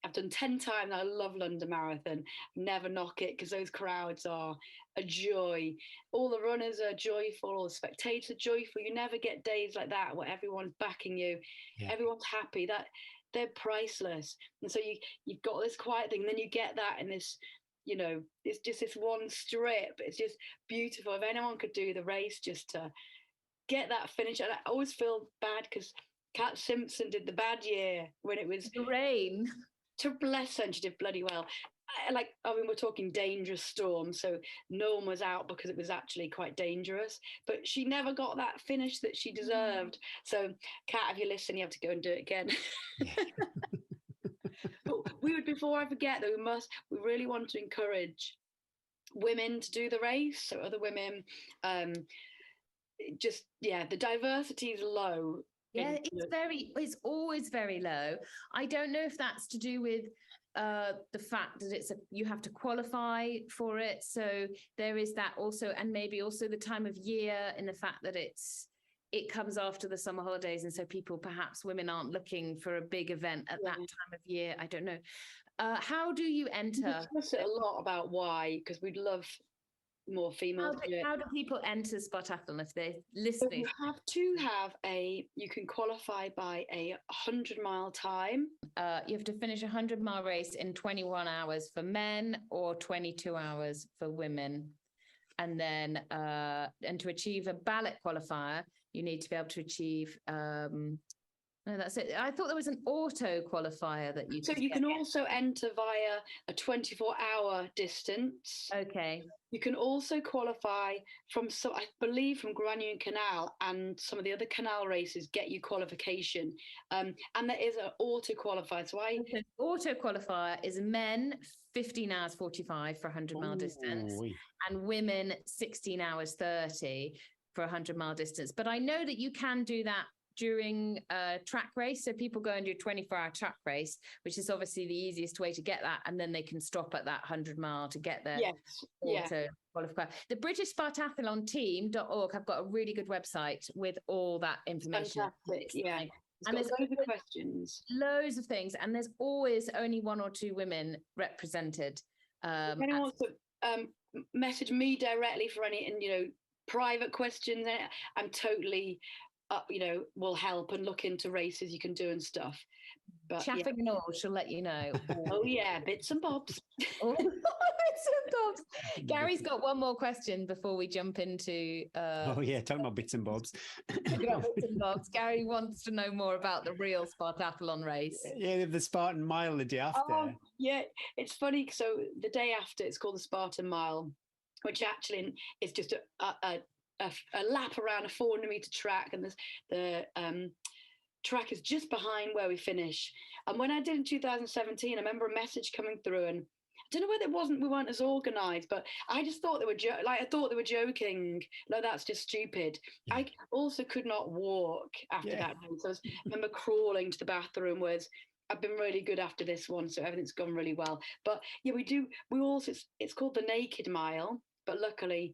I've done 10 times. I love London Marathon. Never knock it because those crowds are a joy. All the runners are joyful, all the spectators are joyful. You never get days like that where everyone's backing you, everyone's happy. That they're priceless. And so you've got this quiet thing, and then you get that in this, it's just this one strip. It's just beautiful. If anyone could do the race just to get that finish, and I always feel bad because Kat Simpson did the bad year when it was the rain. To bless her, and she did bloody well. We're talking dangerous storm, so no one was out because it was actually quite dangerous. But she never got that finish that she deserved. So, Kat, if you listen, you have to go and do it again. But before I forget, though, we really want to encourage women to do the race. So other women, the diversity is low. Yeah, it's always very low. I don't know if that's to do with the fact that you have to qualify for it. So there is that also, and maybe also the time of year, and the fact that it comes after the summer holidays, and so women aren't looking for a big event at that time of year. I don't know. How do you enter? We discuss it a lot about why, because we'd love more females. How do people enter Spartathlon if they're listening? So you can qualify by a 100-mile time. You have to finish a 100-mile race in 21 hours for men or 22 hours for women. And then, and to achieve a ballot qualifier, you need to be able to achieve, no, that's it. I thought there was an auto qualifier that you. So you can also enter via a 24-hour distance. Okay. You can also qualify from, I believe, from Granion Canal, and some of the other canal races get you qualification. And there is an auto qualifier. So auto qualifier is men 15 hours 45 for a 100-mile distance, and women 16 hours 30 for a 100-mile distance. But I know that you can do that during a track race. So people go and do a 24-hour track race, which is obviously the easiest way to get that. And then they can stop at that 100-mile to get their auto qualifier. The British Spartathlon team.org have got a really good website with all that information. Fantastic, yeah. And there's loads of questions. Loads of things. And there's always only one or two women represented. If anyone wants to message me directly for any, private questions, I'm totally... will help and look into races you can do and stuff. But Chaffing and all, she'll let you know. Oh yeah, bits and bobs. Bits and bobs. Gary's got one more question before we jump into. Talking about bits and bobs. Gary wants to know more about the real Spartathlon race. Yeah, the Spartan Mile the day after. Oh, yeah, it's funny. So the day after, it's called the Spartan Mile, which actually is just a lap around a 400-meter track, and the track is just behind where we finish. And when I did in 2017, I remember a message coming through, and I don't know whether we weren't as organised, but I just thought they were joking. No, that's just stupid. Yeah. I also could not walk after that. So I remember crawling to the bathroom. I've been really good after this one, so everything's gone really well. But yeah, it's called the Naked Mile, but luckily.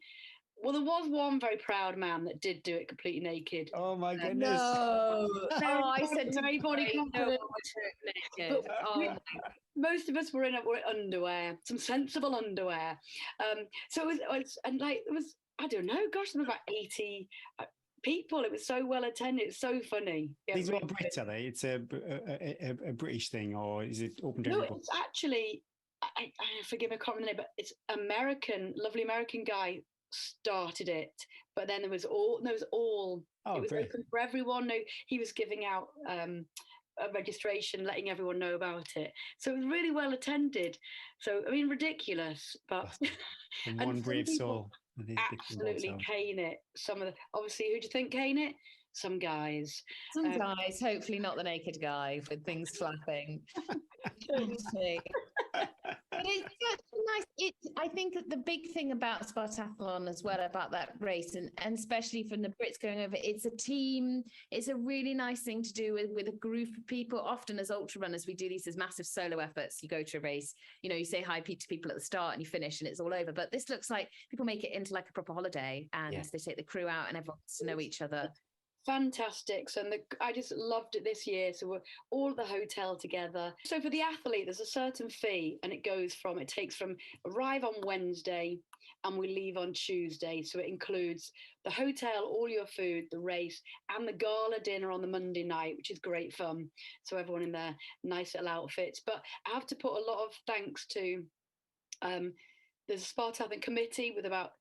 Well, there was one very proud man that did do it completely naked. Oh my goodness! No, I said to everybody, naked. Most of us were in underwear, some sensible underwear. So it was, I don't know, gosh, there were about 80 people. It was so well attended. It's so funny. Yeah, these are all Brits, are they? It's a British thing, or is it open to everybody? No, it's actually. I forgive me, I can't remember the name, but it's lovely American guy started it, but then it was open for everyone. No, he was giving out a registration, letting everyone know about it, so it was really well attended. So I mean, ridiculous, but one brave soul absolutely cane it. Obviously, who do you think cane it? Some guys, hopefully not the naked guy with things flapping. But it's such a nice. I think that the big thing about Spartathlon as well, about that race, and especially from the Brits going over, it's a team. It's a really nice thing to do with a group of people. Often as ultra runners, we do these as massive solo efforts. You go to a race, you say hi to people at the start and you finish and it's all over. But this looks like people make it into like a proper holiday, and they take the crew out and everyone gets to know each other. Fantastic. So I just loved it this year. So we're all at the hotel together. So for the athlete, there's a certain fee, and it takes from arrive on Wednesday and we leave on Tuesday. So it includes the hotel, all your food, the race, and the gala dinner on the Monday night, which is great fun. So everyone in their nice little outfits. But I have to put a lot of thanks to, there's a Spartathlon committee with about,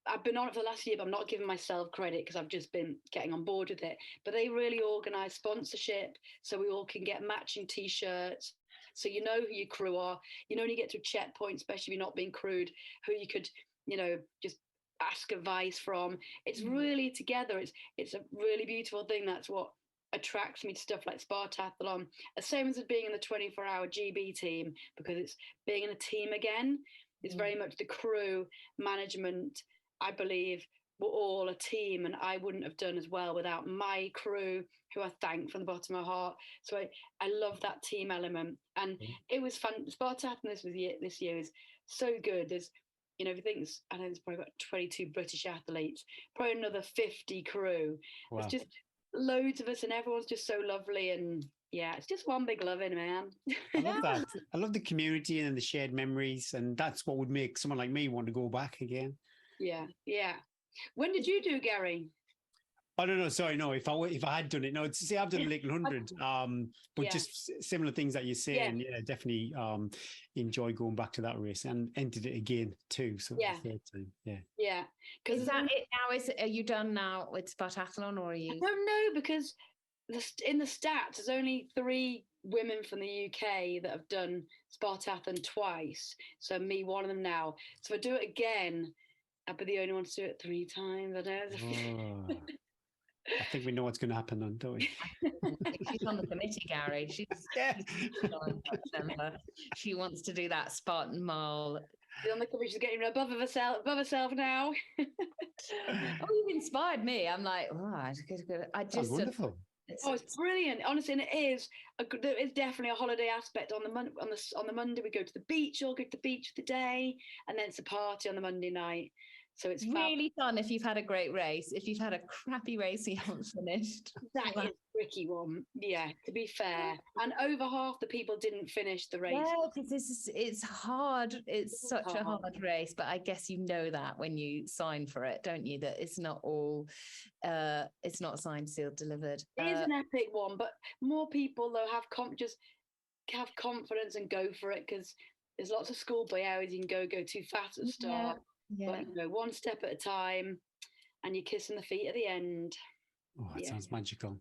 I've been on it for the last year, but I'm not giving myself credit because I've just been getting on board with it. But they really organise sponsorship so we all can get matching T-shirts. So you know who your crew are. You know when you get to a checkpoint, especially if you're not being crewed, who you could, just ask advice from. It's really together. It's a really beautiful thing. That's what attracts me to stuff like Spartathlon. The same as being in the 24-hour GB team, because it's being in a team again. It's very much the crew management. I believe we're all a team, and I wouldn't have done as well without my crew, who I thank from the bottom of my heart. So I love that team element, and it was fun. Spartathlon this year is so good. There's, I know there's probably about 22 British athletes, probably another 50 crew. Wow. It's just loads of us, and everyone's just so lovely, and yeah, it's just one big loving, man. I love that. I love the community and the shared memories, and that's what would make someone like me want to go back again. Yeah. When did you do, Gary? I don't know. Sorry, no. If I had done it, no. See, I've done Lake 100, but just similar things that you're saying. Yeah, definitely enjoy going back to that race and entered it again too. So the third time. Yeah. Is that it now? Are you done now with Spartathlon, or are you? I don't know, because in the stats, there's only 3 women from the UK that have done Spartathlon twice. So me, one of them now. So if I do it again, I'll be the only one to do it 3 times. I know. I think we know what's going to happen then, don't we? She's on the committee, Gary. She's on September. She wants to do that Spartan mile. She's on the committee. She's getting above herself now. Oh, you've inspired me. I'm like, That's wonderful. It's brilliant, honestly, and it is. There is definitely a holiday aspect on the Monday. We go to the beach. All go to the beach for the day, and then it's a party on the Monday night. So it's really fun if you've had a great race. If you've had a crappy race you haven't finished, that is a tricky one. Yeah, to be fair, and over half the people didn't finish the race. Yeah, because it's hard. It's such a hard race, but I guess you know that when you sign for it, don't you? That it's not all, it's not signed, sealed, delivered. It is an epic one, but more people though have confidence and go for it, because there's lots of schoolboy hours. You can go too fast at the start. Yeah. But one step at a time, and you're kissing the feet at the end. Oh, it sounds magical.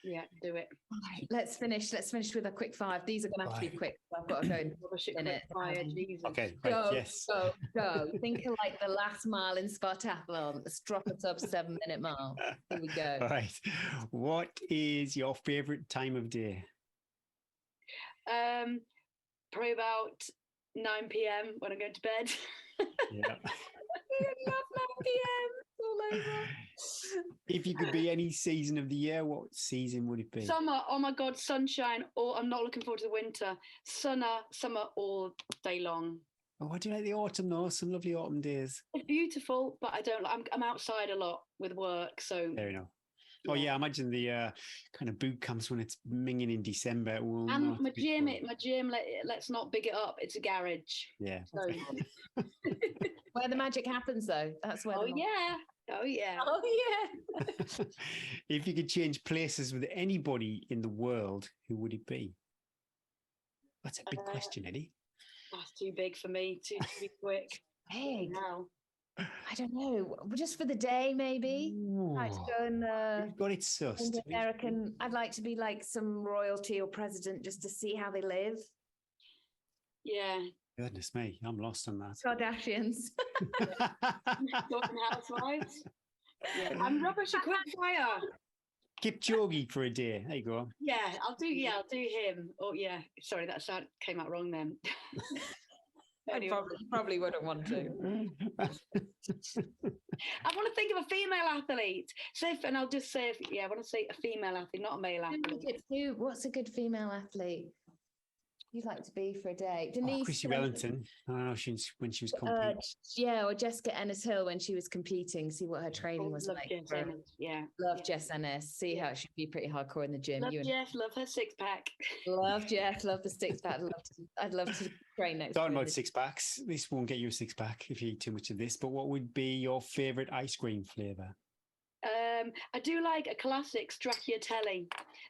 Yeah, do it. Right, let's finish with a quick 5. These are going to have to be quick. I've got to go in it. Okay, go, yes. Go. Think of like the last mile in Spartathlon. Let's drop a sub 7-minute mile. Here we go. All right. What is your favourite time of day? Probably about 9 p.m. when I'm going to bed. Yeah. I love 9 p.m. all over. If you could be any season of the year, what season would it be? Summer. Oh my God, sunshine. I'm not looking forward to the winter. Summer all day long. Oh, I do like the autumn though. Some lovely autumn days. It's beautiful, but I don't. I'm outside a lot with work, so. Fair enough. Oh yeah, I imagine the kind of boot camps when it's minging in December. And my gym, let's not big it up. It's a garage. Yeah. So. Where the magic happens, though. That's where. Oh yeah. If you could change places with anybody in the world, who would it be? That's a big question, Eddie. That's too big for me. Too be quick. Big. Now. I don't know. Just for the day, maybe. I'd go and got it sussed. American. I'd like to be like some royalty or president, just to see how they live. Yeah. Goodness me, I'm lost on that. Kardashians. Talking housewives. Yeah. I'm rubbish at quickfire. Kipchoge for a day. There you go. Yeah, I'll do him. Oh yeah. Sorry, that came out wrong then. Anyway. I probably wouldn't want to. I want to think of a female athlete. And I'll just say, I want to say a female athlete, not a male athlete. What's a good female athlete? you'd like to be for a day? Oh, Denise. Chrissy Wellington. I don't know when she was competing. Yeah, or Jessica Ennis-Hill when she was competing. See what her training was love like. Jess Ennis, yeah. Love Jess Ennis. See how she'd be pretty hardcore in the gym. Love Jess, love her six-pack. Love Jess, love the six-pack. I'd love to train next. Talking about six-packs, this won't get you a six-pack if you eat too much of this, but what would be your favourite ice cream flavour? I do like a classic stracciatelle.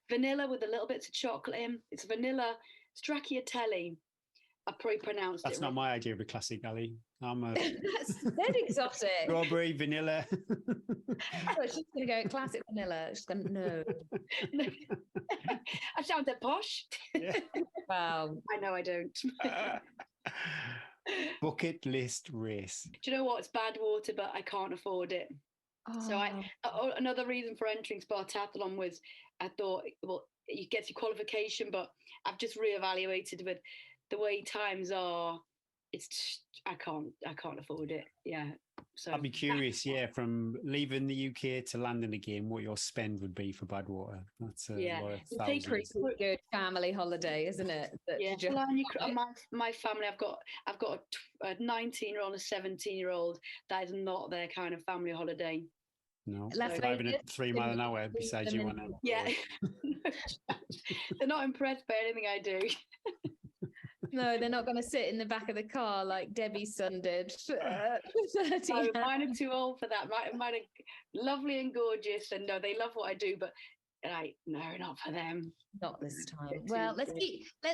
Vanilla with a little bits of chocolate in. It's vanilla stracciatelle. I probably pronounced That's it not wrong. my idea of a classic, Ali. I'm a That's exotic. strawberry, vanilla. Oh, she's going to go classic vanilla. She's going to no. I sound that posh. Yeah. Wow. I know I don't. Bucket list race. Do you know what? It's bad water, but I can't afford it. So another reason for entering Spartathlon was I thought, well, you get your qualification, but I've just reevaluated with the way times are. I can't afford it. Yeah. So I'd be curious, from leaving the UK to London again, what your spend would be for Badwater. That's a lot of thousands. Pretty good family holiday, isn't it? My family, I've got a 19-year-old and a 17-year-old. That is not their kind of family holiday. No, driving at 3 miles an hour beside you on it. Yeah, they're not impressed by anything I do. No, they're not going to sit in the back of the car like Debbie's son did. No, mine are too old for that. Mine are lovely and gorgeous, and no, they love what I do, but no, not for them. Not this time. Well, let's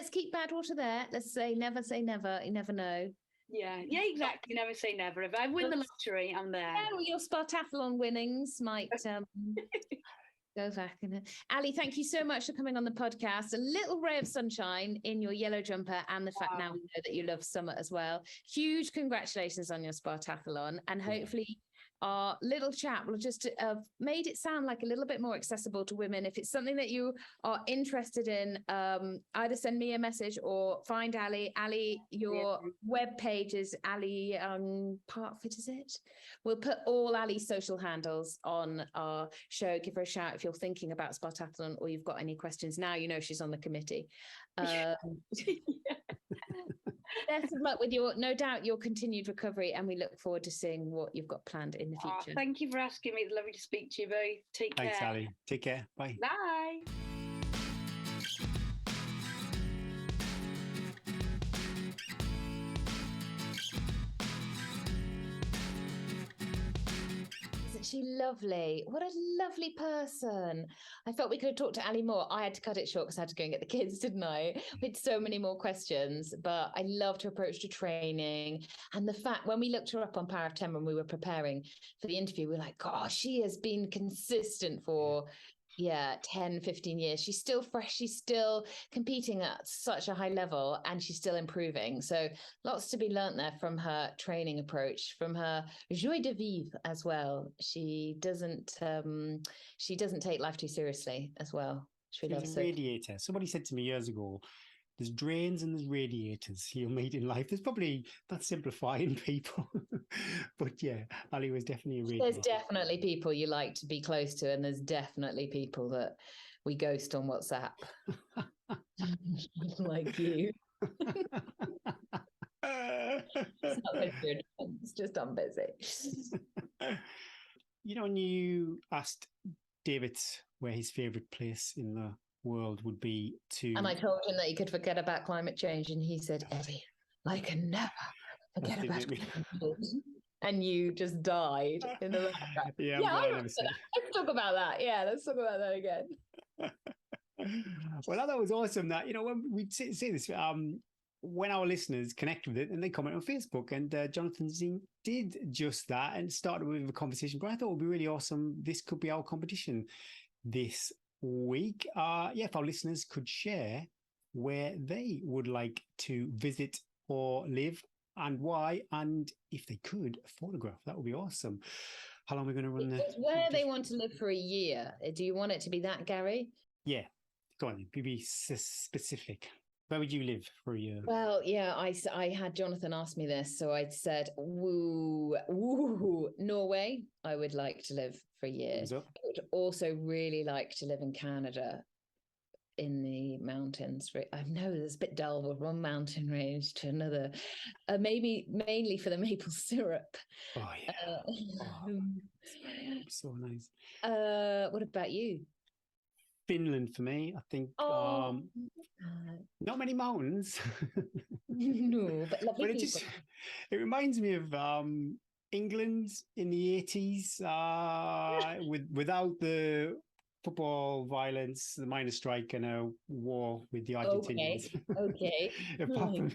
keep Badwater there. Let's say never. You never know. Yeah, exactly. Never say never. If I win the lottery, I'm there. Yeah, well, your Spartathlon winnings might go back. Ali, thank you so much for coming on the podcast. A little ray of sunshine in your yellow jumper, and the fact now we know that you love summer as well. Huge congratulations on your Spartathlon, and hopefully our little chat will just have made it sound like a little bit more accessible to women. If it's something that you are interested in, either send me a message or find Ali. Ali, your webpage is Ali Parkfit, is it? We'll put all Ali's social handles on our show. Give her a shout if you're thinking about Spartathlon or you've got any questions. Now you know she's on the committee. Best of luck with no doubt your continued recovery, and we look forward to seeing what you've got planned in the future. Thank you for asking me. It's lovely to speak to you both. Take care. Thanks, Ali. Take care. Bye. Bye. Isn't she lovely? What a lovely person. I felt we could have talked to Ali more. I had to cut it short because I had to go and get the kids, didn't I? We had so many more questions, but I loved her approach to training. And the fact when we looked her up on Power of 10 when we were preparing for the interview, we were like, gosh, she has been consistent for 10, 15 years. She's still fresh. She's still competing at such a high level, and she's still improving. So lots to be learnt there from her training approach, from her joie de vivre as well. She doesn't take life too seriously as well. She's a radiator. Somebody said to me years ago, there's drains and there's radiators you'll meet in life. There's probably that's simplifying people. But yeah, Ali was definitely a radiator. There's definitely people you like to be close to, and there's definitely people that we ghost on WhatsApp. Like you. It's not very good. It's just I'm busy. You know, when you asked David where his favourite place in the world would be to... And I told him that he could forget about climate change, and he said, Eddie, I can never forget about climate change. And you just died in the background. Let's talk about that. Yeah, let's talk about that again. Well, that was awesome that, you know, when we say this, when our listeners connect with it and they comment on Facebook, and Jonathan Zing did just that and started with a conversation. But I thought it would be really awesome. This could be our competition this week. If our listeners could share where they would like to visit or live and why, and if they could, a photograph, that would be awesome. How long are we going to run the... Where they want to live for a year. Do you want it to be that, Gary? Yeah, go on, be specific. Where would you live for a year? Well, yeah, I had Jonathan ask me this, so I said, Norway, I would like to live for a year. I would also really like to live in Canada. in the mountains. I know there's a bit dull with one mountain range to another, maybe mainly for the maple syrup. Oh, yeah. So nice. What about you? Finland for me, I think. Not many mountains. No, but lovely but people. It reminds me of England in the 80s, without the football violence, the miners' strike, and a war with the Argentinians. Okay. Apart from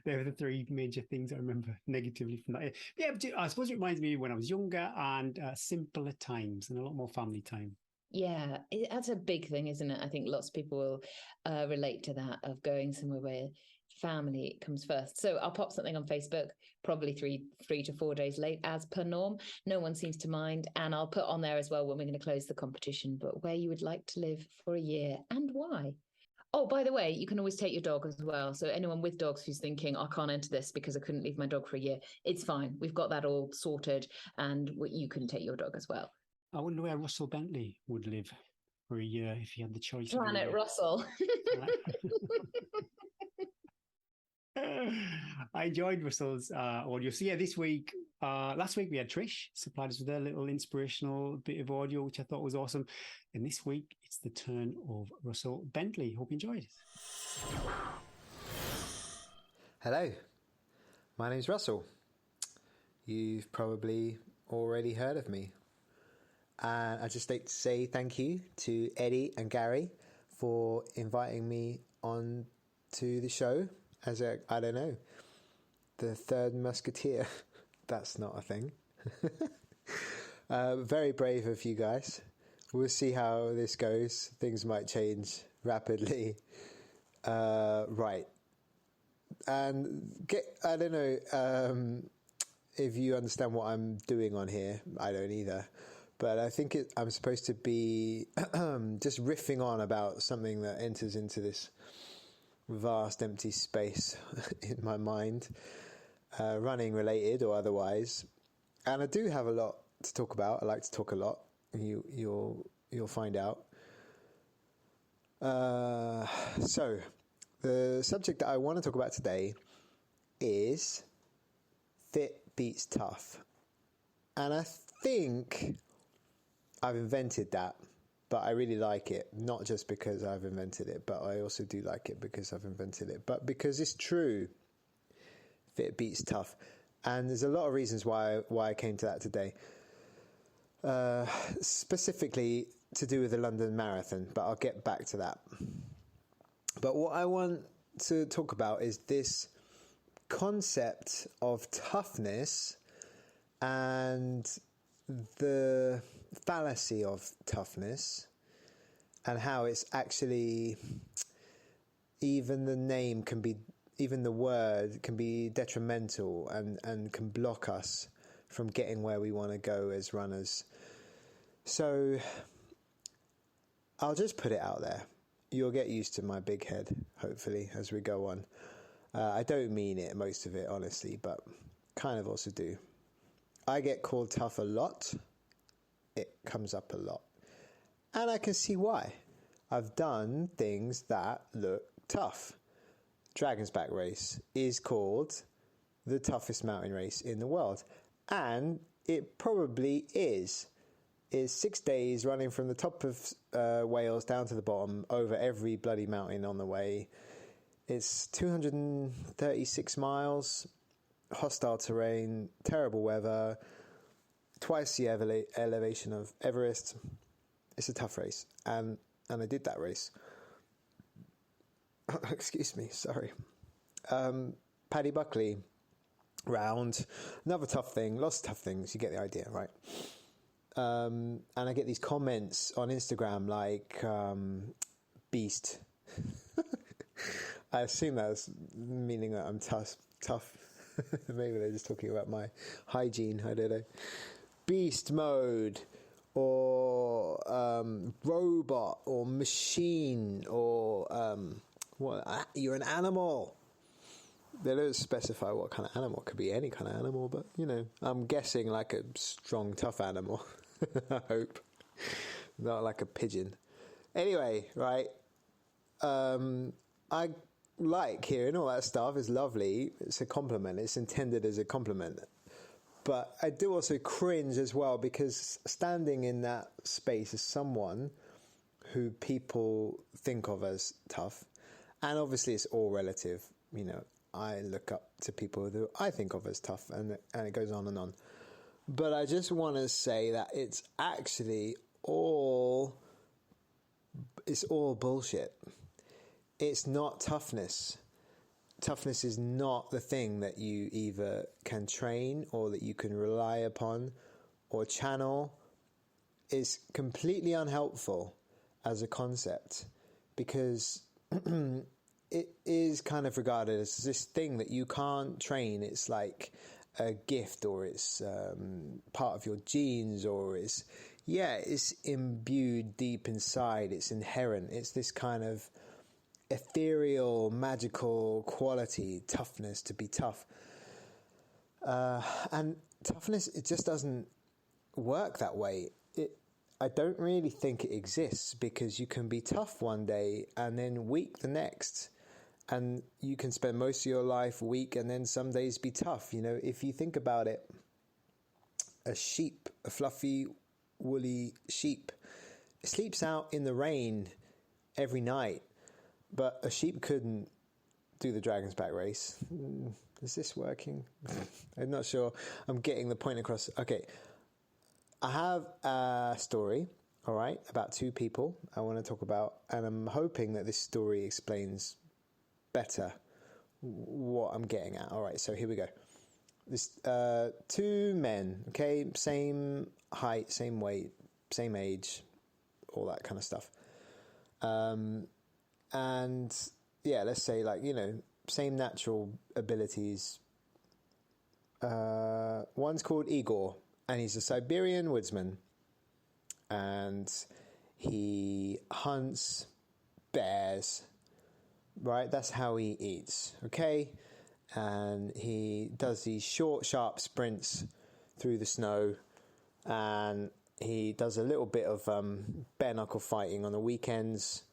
they were the three major things I remember negatively from that. Yeah, but I suppose it reminds me when I was younger and simpler times and a lot more family time. Yeah, that's a big thing, isn't it? I think lots of people will relate to that, of going somewhere where family comes first. So I'll pop something on Facebook, probably three to 4 days late, as per norm. No one seems to mind. And I'll put on there as well when we're going to close the competition, but where you would like to live for a year and why. Oh, by the way, you can always take your dog as well. So anyone with dogs who's thinking, I can't enter this because I couldn't leave my dog for a year, it's fine. We've got that all sorted, and you can take your dog as well. I wonder where Russell Bentley would live for a year if he had the choice. Planet Russell. I enjoyed Russell's audio. So yeah, last week we had Trish supplied us with their little inspirational bit of audio, which I thought was awesome. And this week it's the turn of Russell Bentley. Hope you enjoyed it. Hello, my name's Russell. You've probably already heard of me. And I'd just like to say thank you to Eddie and Gary for inviting me on to the show as I don't know, the third musketeer. That's not a thing. Very brave of you guys. We'll see how this goes. Things might change rapidly. Right. And I don't know if you understand what I'm doing on here. I don't either. But I think I'm supposed to be just riffing on about something that enters into this vast empty space in my mind, running related or otherwise. And I do have a lot to talk about. I like to talk a lot. You'll find out. So the subject that I want to talk about today is fit beats tough. And I think I've invented that, but I really like it, not just because I've invented it, but I also do like it because I've invented it, but because it's true. Fit beats tough. And there's a lot of reasons why I came to that today. Specifically to do with the London Marathon, but I'll get back to that. But what I want to talk about is this concept of toughness and the fallacy of toughness, and how it's actually, even the word can be detrimental and can block us from getting where we want to go as runners. So I'll just put it out there. You'll get used to my big head, hopefully, as we go on. I don't mean it, most of it, honestly, but kind of also do. I get called tough a lot. It comes up a lot. And I can see why. I've done things that look tough. Dragon's Back race is called the toughest mountain race in the world. And it probably is. It's 6 days running from the top of Wales down to the bottom over every bloody mountain on the way. It's 236 miles, hostile terrain, terrible weather, twice the elevation of Everest. It's a tough race, and I did that race. Excuse me, sorry. Paddy Buckley round, another tough thing, lots of tough things, you get the idea, right? And I get these comments on Instagram like, beast. I assume that's meaning that I'm tough. Maybe they're just talking about my hygiene, I don't know. Beast mode, or robot, or machine, or you're an animal. They don't specify what kind of animal. It could be any kind of animal, but, I'm guessing like a strong, tough animal. I hope. Not like a pigeon. Anyway, right, I like hearing all that stuff. It's lovely. It's a compliment. It's intended as a compliment. But I do also cringe as well, because standing in that space as someone who people think of as tough, and obviously it's all relative, you know, I look up to people who I think of as tough, and it goes on and on. But I just want to say that it's actually it's all bullshit. It's not toughness. Toughness is not the thing that you either can train or that you can rely upon or channel. It's completely unhelpful as a concept, because it is kind of regarded as this thing that you can't train. It's like a gift, or it's part of your genes, or it's imbued deep inside. It's inherent. It's this kind of ethereal, magical quality, toughness, to be tough. And toughness, it just doesn't work that way. I don't really think it exists, because you can be tough one day and then weak the next. And you can spend most of your life weak and then some days be tough. You know, if you think about it, a sheep, a fluffy, woolly sheep, sleeps out in the rain every night. But a sheep couldn't do the Dragon's Back race. Is this working? I'm not sure I'm getting the point across. Okay. I have a story, all right, about two people I want to talk about. And I'm hoping that this story explains better what I'm getting at. All right, so here we go. This two men, okay, same height, same weight, same age, all that kind of stuff. And yeah, let's say, like, you know, same natural abilities. One's called Igor, and he's a Siberian woodsman, and he hunts bears, right? That's how he eats, okay? And he does these short, sharp sprints through the snow, and he does a little bit of bare knuckle fighting on the weekends.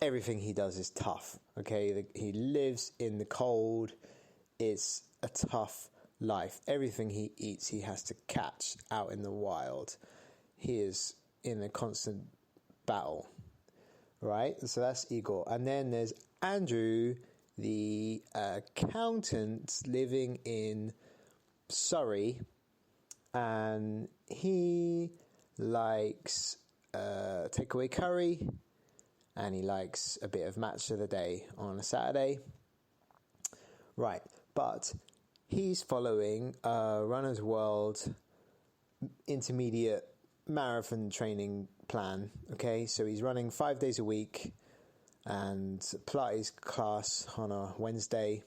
Everything he does is tough, okay? He lives in the cold. It's a tough life. Everything he eats, he has to catch out in the wild. He is in a constant battle, right? So that's Igor. And then there's Andrew, the accountant living in Surrey, and he likes takeaway curry, and he likes a bit of match of the day on a Saturday. Right, but he's following a Runner's World intermediate marathon training plan, okay? So he's running 5 days a week and Pilates class on a Wednesday.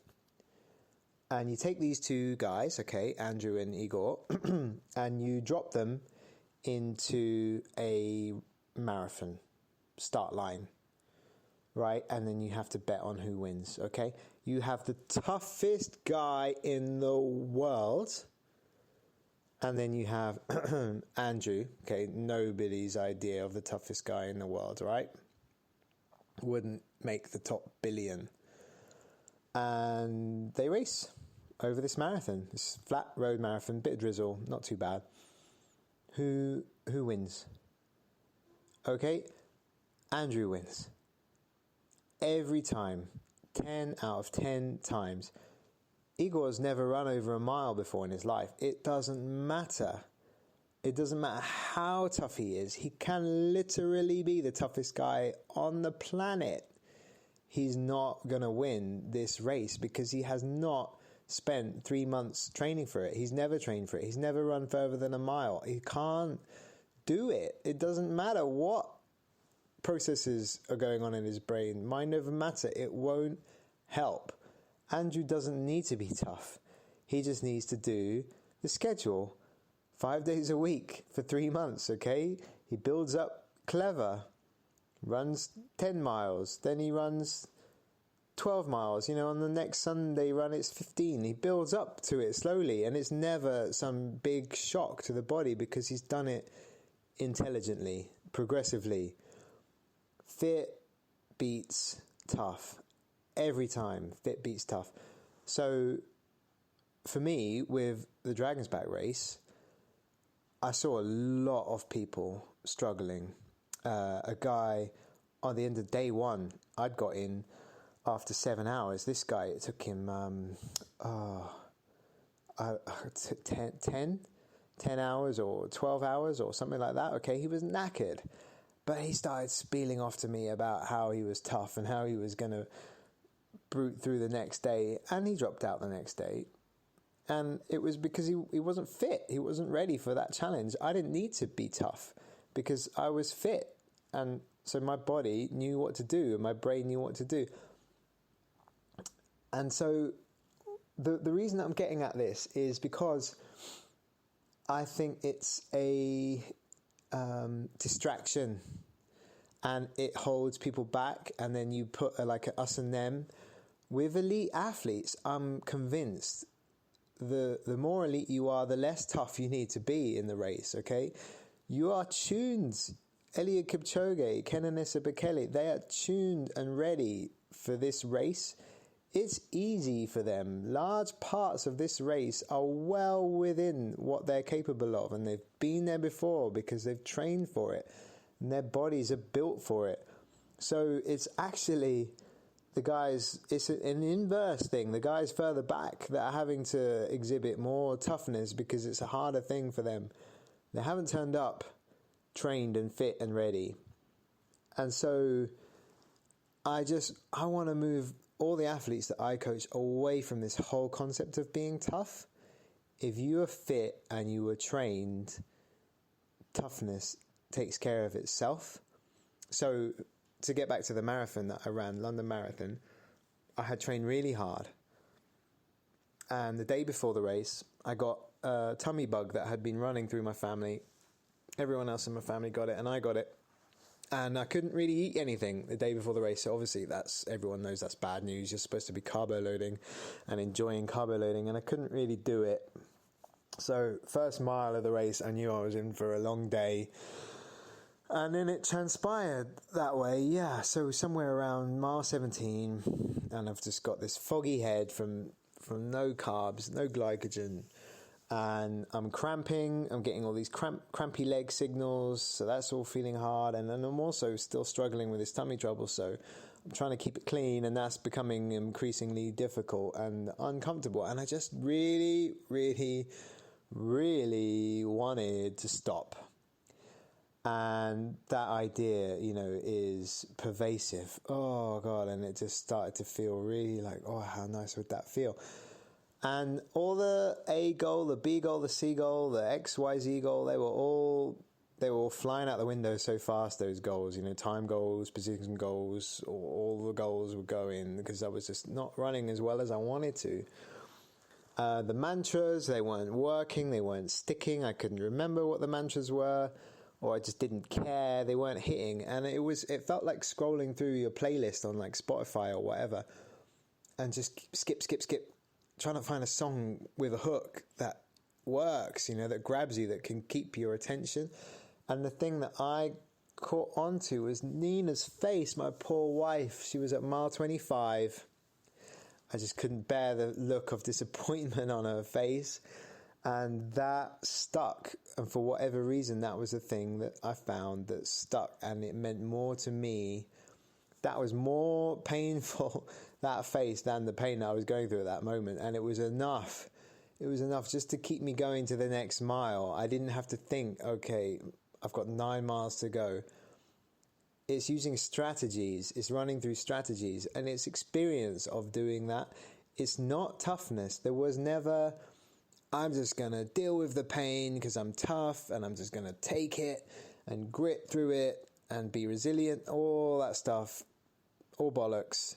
And you take these two guys, okay, Andrew and Igor, and you drop them into a marathon start line, right? And then you have to bet on who wins, okay? You have the toughest guy in the world, and then you have Andrew, okay? Nobody's idea of the toughest guy in the world, right? Wouldn't make the top billion. And they race over this marathon, this flat road marathon, bit of drizzle, not too bad. Who wins? Okay, Andrew wins. Every time, 10 out of 10 times. Igor's never run over a mile before in his life. It doesn't matter. It doesn't matter how tough he is. He can literally be the toughest guy on the planet. He's not going to win this race because he has not spent 3 months training for it. He's never trained for it. He's never run further than a mile. He can't do it. It doesn't matter what processes are going on in his brain. Mind over matter. It won't help. Andrew doesn't need to be tough. He just needs to do the schedule 5 days a week for 3 months, okay? He builds up clever, runs 10 miles, then he runs 12 miles, on the next Sunday run it's 15. He builds up to it slowly, and it's never some big shock to the body because he's done it intelligently, progressively. Fit, beats tough. Every time, fit beats tough. So for me, with the Dragon's Back race, I saw a lot of people struggling. A guy on the end of day one, I'd got in after 7 hours. This guy, it took him 10 hours or 12 hours or something like that. Okay, he was knackered. But he started spieling off to me about how he was tough and how he was going to brute through the next day. And he dropped out the next day. And it was because he wasn't fit. He wasn't ready for that challenge. I didn't need to be tough because I was fit. And so my body knew what to do and my brain knew what to do. And so the reason that I'm getting at this is because I think it's a distraction, and it holds people back, and then you put like a us and them. With elite athletes, I'm convinced the more elite you are, the less tough you need to be in the race, okay? You are tuned. Eliud Kipchoge, Kenenisa Bekele, they are tuned and ready for this race. It's easy for them. Large parts of this race are well within what they're capable of, and they've been there before because they've trained for it, and their bodies are built for it. So it's actually the guys, it's an inverse thing. The guys further back that are having to exhibit more toughness because it's a harder thing for them. They haven't turned up trained and fit and ready. And so I want to move all the athletes that I coach away from this whole concept of being tough. If you are fit and you are trained, toughness takes care of itself. So to get back to the marathon that I ran, London Marathon, I had trained really hard. And the day before the race, I got a tummy bug that had been running through my family. Everyone else in my family got it, and I got it. And I couldn't really eat anything the day before the race. So obviously everyone knows that's bad news. You're supposed to be carbo loading and enjoying carbo loading, and I couldn't really do it. So first mile of the race, I knew I was in for a long day. And then it transpired that way, yeah. So somewhere around mile 17, and I've just got this foggy head from no carbs, no glycogen. And I'm cramping, I'm getting all these crampy leg signals, so that's all feeling hard. And then I'm also still struggling with this tummy trouble, so I'm trying to keep it clean, and that's becoming increasingly difficult and uncomfortable. And I just really, really, really wanted to stop. And that idea, is pervasive. Oh, God, and it just started to feel really like, oh, how nice would that feel? And all the A goal, the B goal, the C goal, the XYZ goal, they were all flying out the window so fast, those goals, time goals, position goals, all the goals were going because I was just not running as well as I wanted to. The mantras, they weren't working, they weren't sticking. I couldn't remember what the mantras were, or I just didn't care. They weren't hitting. And it felt like scrolling through your playlist on like Spotify or whatever and just skip, trying to find a song with a hook that works, that grabs you, that can keep your attention. And the thing that I caught onto was Nina's face, my poor wife. She was at mile 25. I just couldn't bear the look of disappointment on her face. And that stuck. And for whatever reason, that was the thing that I found that stuck. And it meant more to me. That was more painful, that face, than the pain that I was going through at that moment. And it was enough. It was enough just to keep me going to the next mile. I didn't have to think, okay, I've got 9 miles to go. It's using strategies. It's running through strategies. And it's experience of doing that. It's not toughness. There was never, I'm just going to deal with the pain because I'm tough and I'm just going to take it and grit through it and be resilient, all that stuff, all bollocks.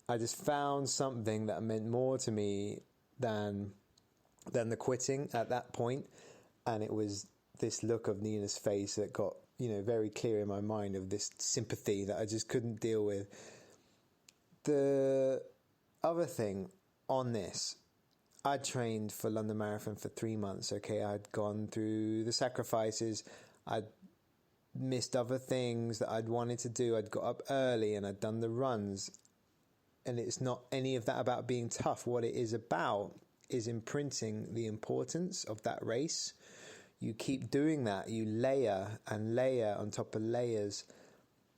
I just found something that meant more to me than the quitting at that point. And it was this look of Nina's face that got, very clear in my mind, of this sympathy that I just couldn't deal with. The other thing on this, I trained for London Marathon for 3 months, okay? I'd gone through the sacrifices. I'd missed other things that I'd wanted to do. I'd got up early and I'd done the runs. And it's not any of that about being tough. What it is about is imprinting the importance of that race. You keep doing that. You layer and layer on top of layers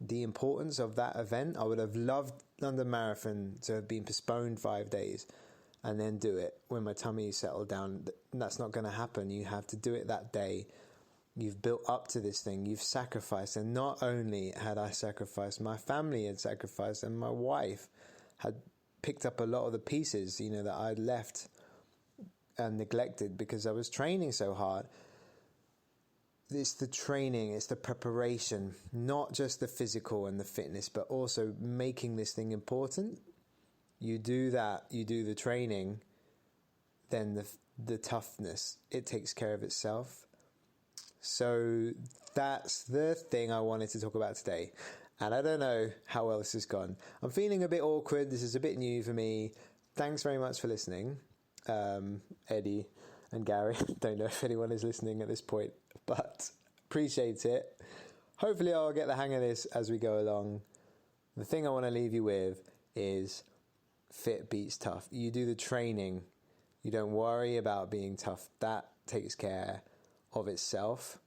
the importance of that event. I would have loved London Marathon to have been postponed 5 days and then do it when my tummy settled down. That's not going to happen. You have to do it that day. You've built up to this thing. You've sacrificed. And not only had I sacrificed, my family had sacrificed, and my wife had picked up a lot of the pieces, you know, that I'd left and neglected because I was training so hard. It's the training, it's the preparation, not just the physical and the fitness, but also making this thing important. You do that, you do the training, then the toughness, it takes care of itself. So that's the thing I wanted to talk about today. And I don't know how well this has gone. I'm feeling a bit awkward. This is a bit new for me. Thanks very much for listening, Eddie and Gary. Don't know if anyone is listening at this point, but appreciate it. Hopefully I'll get the hang of this as we go along. The thing I want to leave you with is fit beats tough. You do the training. You don't worry about being tough. That takes care of itself.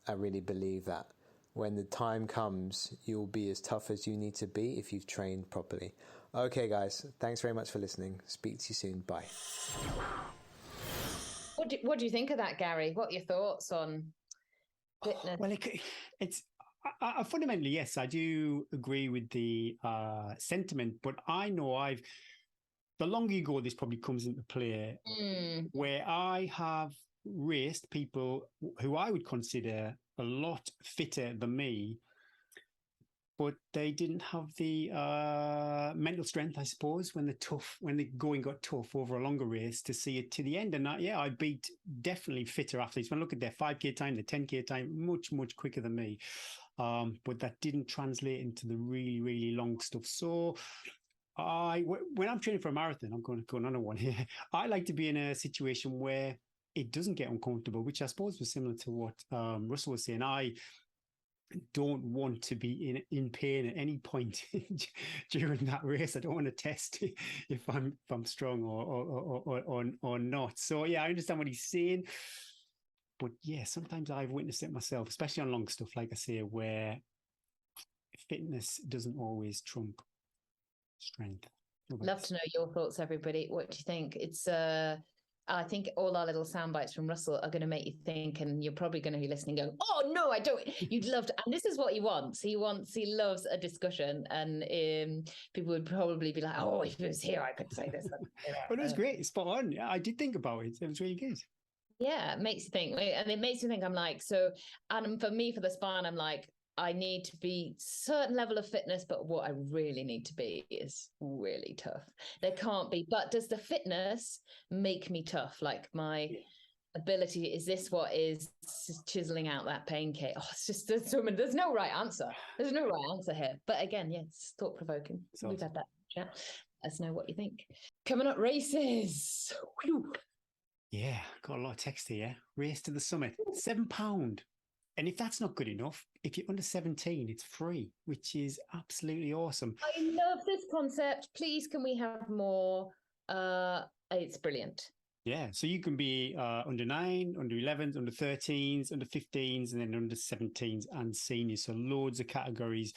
I really believe that. When the time comes, you'll be as tough as you need to be if you've trained properly. Okay, guys, thanks very much for listening. Speak to you soon. Bye. What do you think of that, Gary? What are your thoughts on fitness? Well, it's I fundamentally, yes, I do agree with the sentiment, but I know the longer you go, this probably comes into play, where I have raced people who I would consider a lot fitter than me, but they didn't have the mental strength, I suppose, when the going got tough over a longer race to see it to the end. And I beat definitely fitter athletes. When I look at their 5K time, the 10K time, much, much quicker than me. But that didn't translate into the really, really long stuff. So when I'm training for a marathon, I'm going to go on another one here. I like to be in a situation where it doesn't get uncomfortable, which I suppose was similar to what Russell was saying. I don't want to be in pain at any point during that race. I don't want to test if I'm strong or not. So yeah, I understand what he's saying, but yeah, sometimes I've witnessed it myself, especially on long stuff, like I say, where fitness doesn't always trump strength. Love to know your thoughts, everybody. What do you think? I think all our little sound bites from Russell are going to make you think, and you're probably going to be listening going, oh no, I don't. You'd love to. And this is what he wants. He loves a discussion, and people would probably be like, oh, if he was here, I could say this. But it was great. It's spot on. I did think about it. It was really good. Yeah, it makes you think. And it makes you think, I'm like, and for me, for the spine, I'm like, I need to be certain level of fitness, but what I really need to be is really tough. There can't be, but does the fitness make me tough? Like my ability, is this what is chiseling out that pain cake? Oh, it's just, there's no right answer. There's no right answer here. But again, it's thought provoking. We've had that chat. Let us know what you think. Coming up, races. Whew. Yeah, got a lot of text here. Race to the summit, £7. And if that's not good enough, if you're under 17, it's free, which is absolutely awesome. I love this concept. Please, can we have more? It's brilliant. Yeah, so you can be under 9, under 11s, under 13s, under 15s, and then under 17s and seniors. So loads of categories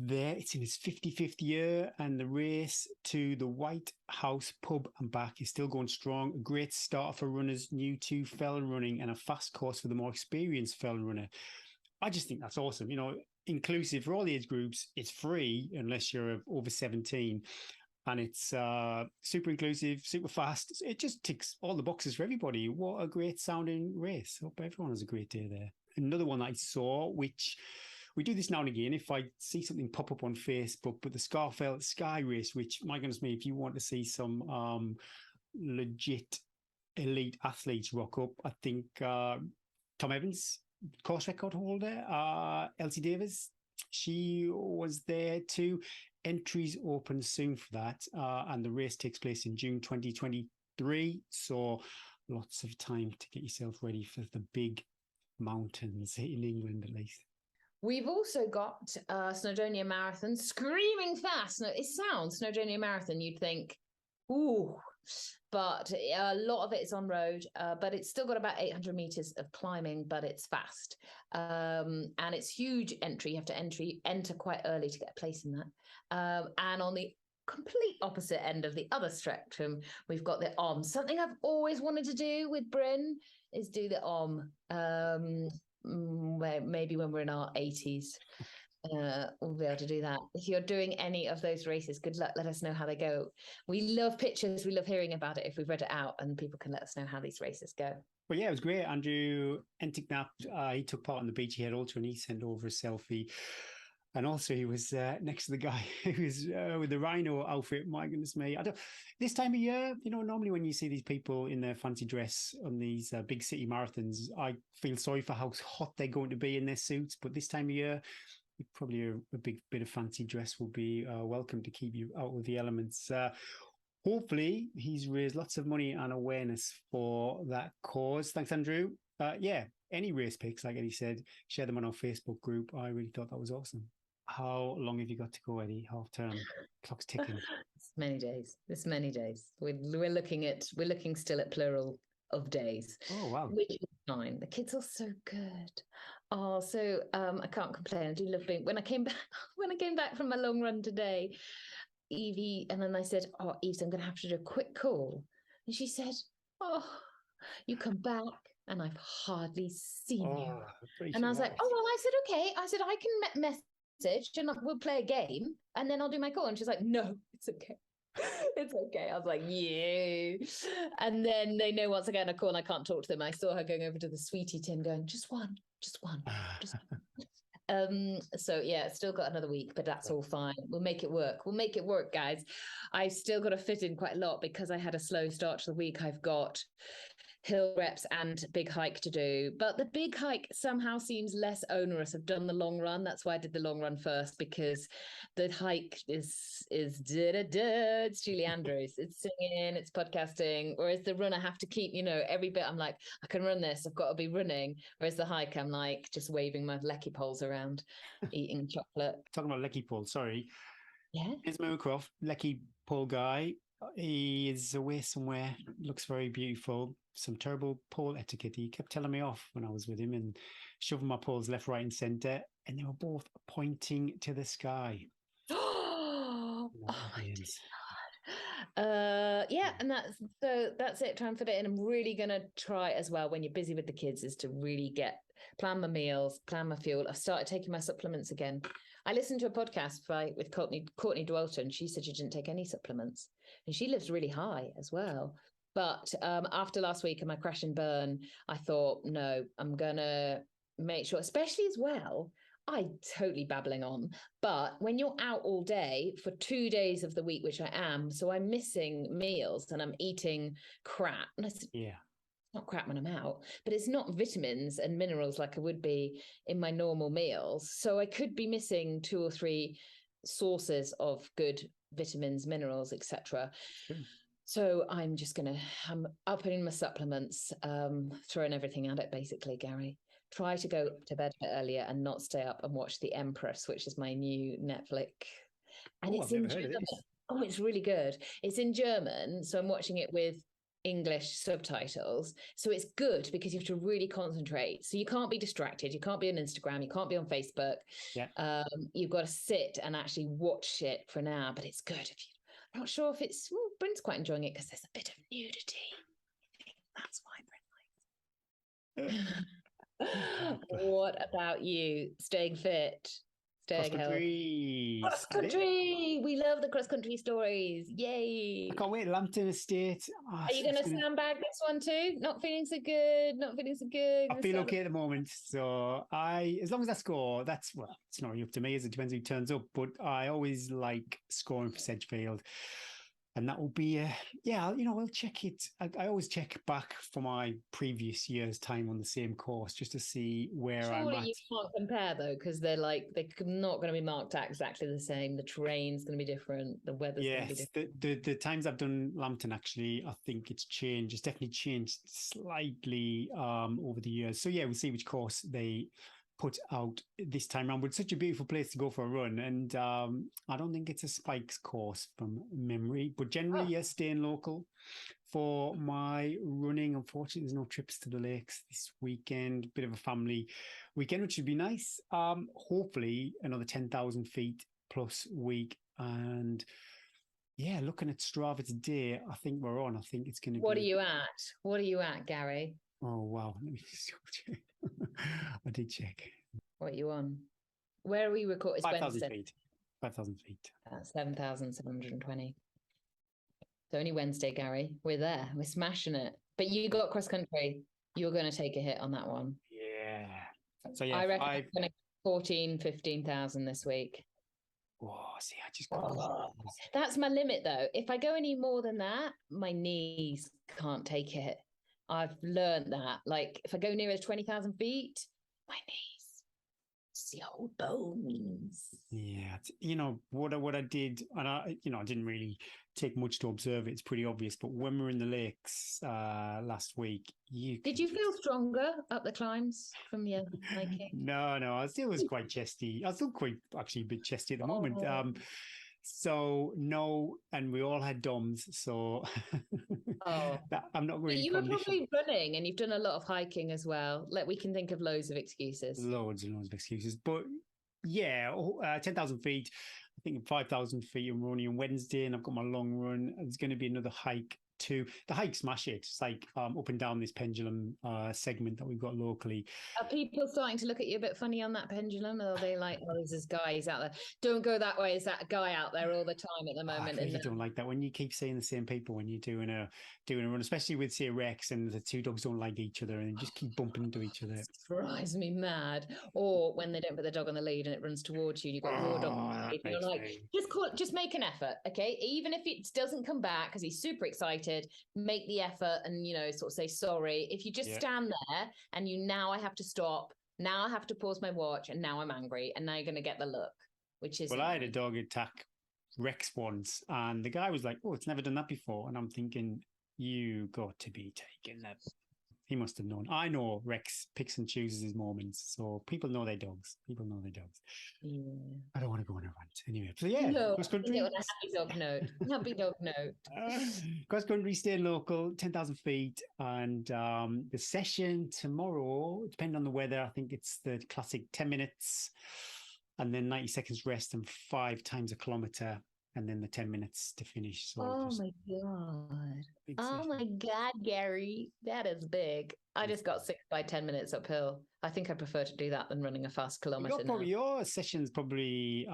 there. It's in its 55th year, and the race to the White House pub and back is still going strong. A great start for runners new to fell running, and a fast course for the more experienced fell runner. I just think that's awesome. You know, inclusive for all the age groups. It's free unless you're over 17, and it's super inclusive, super fast. It just ticks all the boxes for everybody. What a great sounding race. Hope everyone has a great day there. Another one that I saw, which we do this now and again, if I see something pop up on Facebook, but the Scarfell Sky Race, which, my goodness me, if you want to see some legit elite athletes rock up, I think Tom Evans, course record holder, Elsie Davis, she was there too. Entries open soon for that, and the race takes place in June 2023, so lots of time to get yourself ready for the big mountains in England, at least. We've also got Snowdonia Marathon, screaming fast. No, it sounds Snowdonia Marathon. You'd think, ooh, but a lot of it is on road. But it's still got about 800 meters of climbing, but it's fast. And it's huge entry. You have to enter quite early to get a place in that. And on the complete opposite end of the other spectrum, we've got the OM. Something I've always wanted to do with Bryn is do the OM. Maybe when we're in our 80s, we'll be able to do that. If you're doing any of those races, good luck. Let us know how they go. We love pictures. We love hearing about it if we've read it out, and people can let us know how these races go. Well, yeah, it was great. Andrew Enticknap, he took part on the Beachy Head Ultra, and he sent over a selfie. And also, he was next to the guy who was with the rhino outfit. My goodness me! This time of year, normally when you see these people in their fancy dress on these big city marathons, I feel sorry for how hot they're going to be in their suits. But this time of year, probably a big bit of fancy dress will be welcome to keep you out of the elements. Hopefully, he's raised lots of money and awareness for that cause. Thanks, Andrew. Yeah, any race picks, like Eddie said, share them on our Facebook group. I really thought that was awesome. How long have you got to go, Eddie? Half term, clock's ticking. It's many days. It's many days. We're looking still at plural of days. Oh wow! Which is fine. The kids are so good. Oh, so I can't complain. I do love being. When I came back from my long run today, Evie, and then I said, "Oh, Eve, I'm going to have to do a quick call," and she said, "Oh, you come back." And I've hardly seen you. And I was like, "Oh, well," I said, "Okay." I said, "I can message and we'll play a game and then I'll do my call." And she's like, "No, it's okay." It's okay. I was like, yeah. And then they know once I get on a call and I can't talk to them. I saw her going over to the sweetie tin going, just one. So yeah, still got another week, but that's all fine. We'll make it work, guys. I've still got to fit in quite a lot because I had a slow start to the week. I've got hill reps and big hike to do, but the big hike somehow seems less onerous. I've done the long run. That's why I did the long run first, because the hike is it's Julie Andrews, it's singing, it's podcasting, whereas the run I have to keep, every bit I'm like, I can run this, I've got to be running, whereas the hike I'm like just waving my lecky poles around, eating chocolate. Talking about lecky poles, sorry. Yeah, it's Moorcroft, lecky pole guy. He is away somewhere, looks very beautiful. Some terrible pole etiquette. He kept telling me off when I was with him and shoving my poles left, right, and centre, and they were both pointing to the sky. Oh, yeah, and that's it. Try and fit it in. I'm really gonna try as well when you're busy with the kids is to really plan my meals, plan my fuel. I've started taking my supplements again. I listened to a podcast with Courtney Dwelter, and she said she didn't take any supplements, and she lives really high as well. But after last week and my crash and burn, I thought, no, I'm gonna make sure, especially as well. I'm totally babbling on, but when you're out all day for 2 days of the week, which I am, so I'm missing meals and I'm eating crap. And I said, yeah, not crap when I'm out, but it's not vitamins and minerals like I would be in my normal meals. So I could be missing 2 or 3 sources of good vitamins, minerals, etc. So I'm upping in my supplements, throwing everything at it, basically, Gary. Try to go to bed a bit earlier and not stay up and watch The Empress, which is my new Netflix. And it's in German. Oh, it's really good. It's in German, so I'm watching it with English subtitles. So it's good because you have to really concentrate. So you can't be distracted. You can't be on Instagram. You can't be on Facebook. Yeah. You've got to sit and actually watch it for an hour, but it's good. I'm not sure if it's... Bryn's quite enjoying it because there's a bit of nudity. I think that's why Bryn likes it. What about you? Staying fit, staying healthy. Cross country. We love the cross country stories. Yay! I can't wait. Lambton Estate. Are you going to sandbag this one too? Not feeling so good. I feel okay at the moment. So as long as I score, it's not really up to me. It depends who turns up. But I always like scoring for Sedgefield. And that will be, we'll check it. I always check back for my previous year's time on the same course just to see where I'm at. You can't compare though, because they're not going to be marked out exactly the same. The terrain's going to be different. The weather's going to be different. The times I've done Lambton, actually, I think it's changed. It's definitely changed slightly over the years. So yeah, we'll see which course they put out this time around. But it's such a beautiful place to go for a run. And I don't think it's a Spikes course from memory, but generally, yes, staying local for my running. Unfortunately, there's no trips to the lakes this weekend. Bit of a family weekend, which would be nice. Hopefully, another 10,000 feet plus week. And yeah, looking at Strava today, I think we're on. I think it's going to be. What are you at? What are you at, Gary? Oh, wow. Let me just check. I did check. What are you on? Where are we recording? 5,000 feet. 5,000 feet. That's 7,720. It's only Wednesday, Gary. We're there. We're smashing it. But you got cross country. You're going to take a hit on that one. Yeah. So yeah, I reckon I'm going to 14, 15,000 this week. Oh, see, I just That's my limit, though. If I go any more than that, my knees can't take it. I've learned that. Like, if I go nearer 20,000 feet, my knees, it's the old bones. Yeah, you know what I did, and I didn't really take much to observe it. It's pretty obvious, but when we were in the lakes last week, did you feel stronger up the climbs from your hiking? No, I still was quite chesty. I was still quite actually a bit chesty at the moment. So no, and we all had DOMs, so I'm not really. You were probably running, and you've done a lot of hiking as well. We can think of loads of excuses. Loads and loads of excuses, but yeah, 10,000 feet. I think 5,000 feet. I'm running on Wednesday, and I've got my long run. There's going to be another hike too. The hike smash it. It's like up and down this pendulum segment that we've got locally. Are people starting to look at you a bit funny on that pendulum? Or are they like, oh, there's this guy, he's out there. Don't go that way. Is that guy out there all the time at the moment? I really don't like that when you keep saying the same people when you're doing a run, especially with, say, Rex, and the two dogs don't like each other and they just keep bumping into each other. It drives me mad. Or when they don't put the dog on the lead and it runs towards you and you've got your dog on the lead. And you're like, just make an effort, okay? Even if it doesn't come back because he's super excited, make the effort and, sort of say sorry. If you just stand there and now I have to stop, now I have to pause my watch, and now I'm angry, and now you're going to get the look, which is... Well, I had a dog attack Rex once, and the guy was like, oh, it's never done that before. And I'm thinking, you got to be taking that. He must have known. I know Rex picks and chooses his moments. So people know their dogs. Yeah. I don't want to go on a rant. Anyway, so yeah. No, cross country. On a happy dog note. Happy dog note. Cross country, staying local, 10,000 feet. And the session tomorrow, depending on the weather, I think it's the classic 10 minutes and then 90 seconds rest and 5 times a kilometre. And then the 10 minutes to finish. So my God. Oh my God, Gary. That is big. I just got sick by 10 minutes uphill. I think I prefer to do that than running a fast kilometre. Your session's probably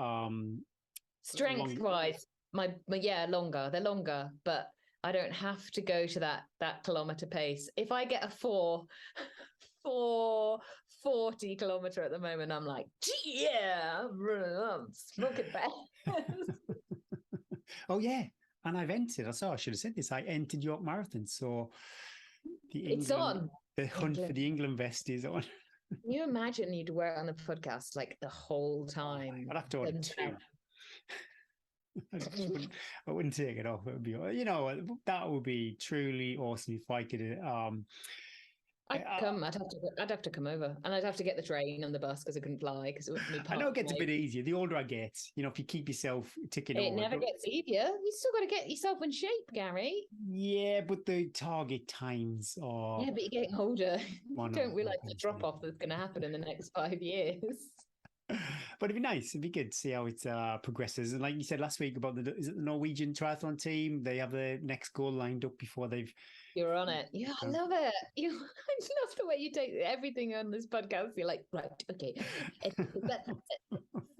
strength-wise, longer. They're longer, but I don't have to go to that kilometre pace. If I get a 4:40 kilometre at the moment, I'm like, yeah, I'm smoking fast. Oh, yeah. And I've entered. I should have said this. I entered York Marathon. So it's on. The hunt for the England vest is on. Can you imagine you'd wear it on the podcast like the whole time? I'd have to order 2. I wouldn't take it off. It would be, that would be truly awesome if I could. I'd have to come over, and I'd have to get the train and the bus because I couldn't fly because it wouldn't be. I know it gets a bit easier the older I get. If you keep yourself ticking over. It never gets easier. You still got to get yourself in shape, Gary. Yeah, but the target times are. Yeah, but you're getting older. You don't realise the drop off that's going to happen in the next 5 years. But it'd be nice. It'd be good to see how it progresses. And like you said last week about the Norwegian triathlon team, they have the next goal lined up before they've. You're on it. Yeah, I love it. I love the way you take everything on this podcast. You're like, right, okay, that's it.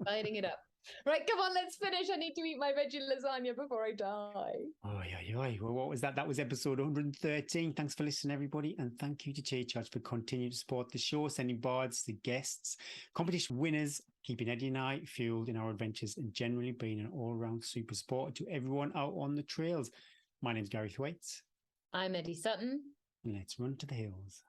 Lining it up. Right, come on, let's finish. I need to eat my veggie lasagna before I die. Oh, yeah. Well, what was that? That was episode 113. Thanks for listening, everybody. And thank you to Chia Charge for continuing to support the show, sending bards to guests, competition winners, keeping Eddie and I fueled in our adventures, and generally being an all-round super supporter to everyone out on the trails. My name's Gary Thwaites. I'm Eddie Sutton. Let's run to the hills.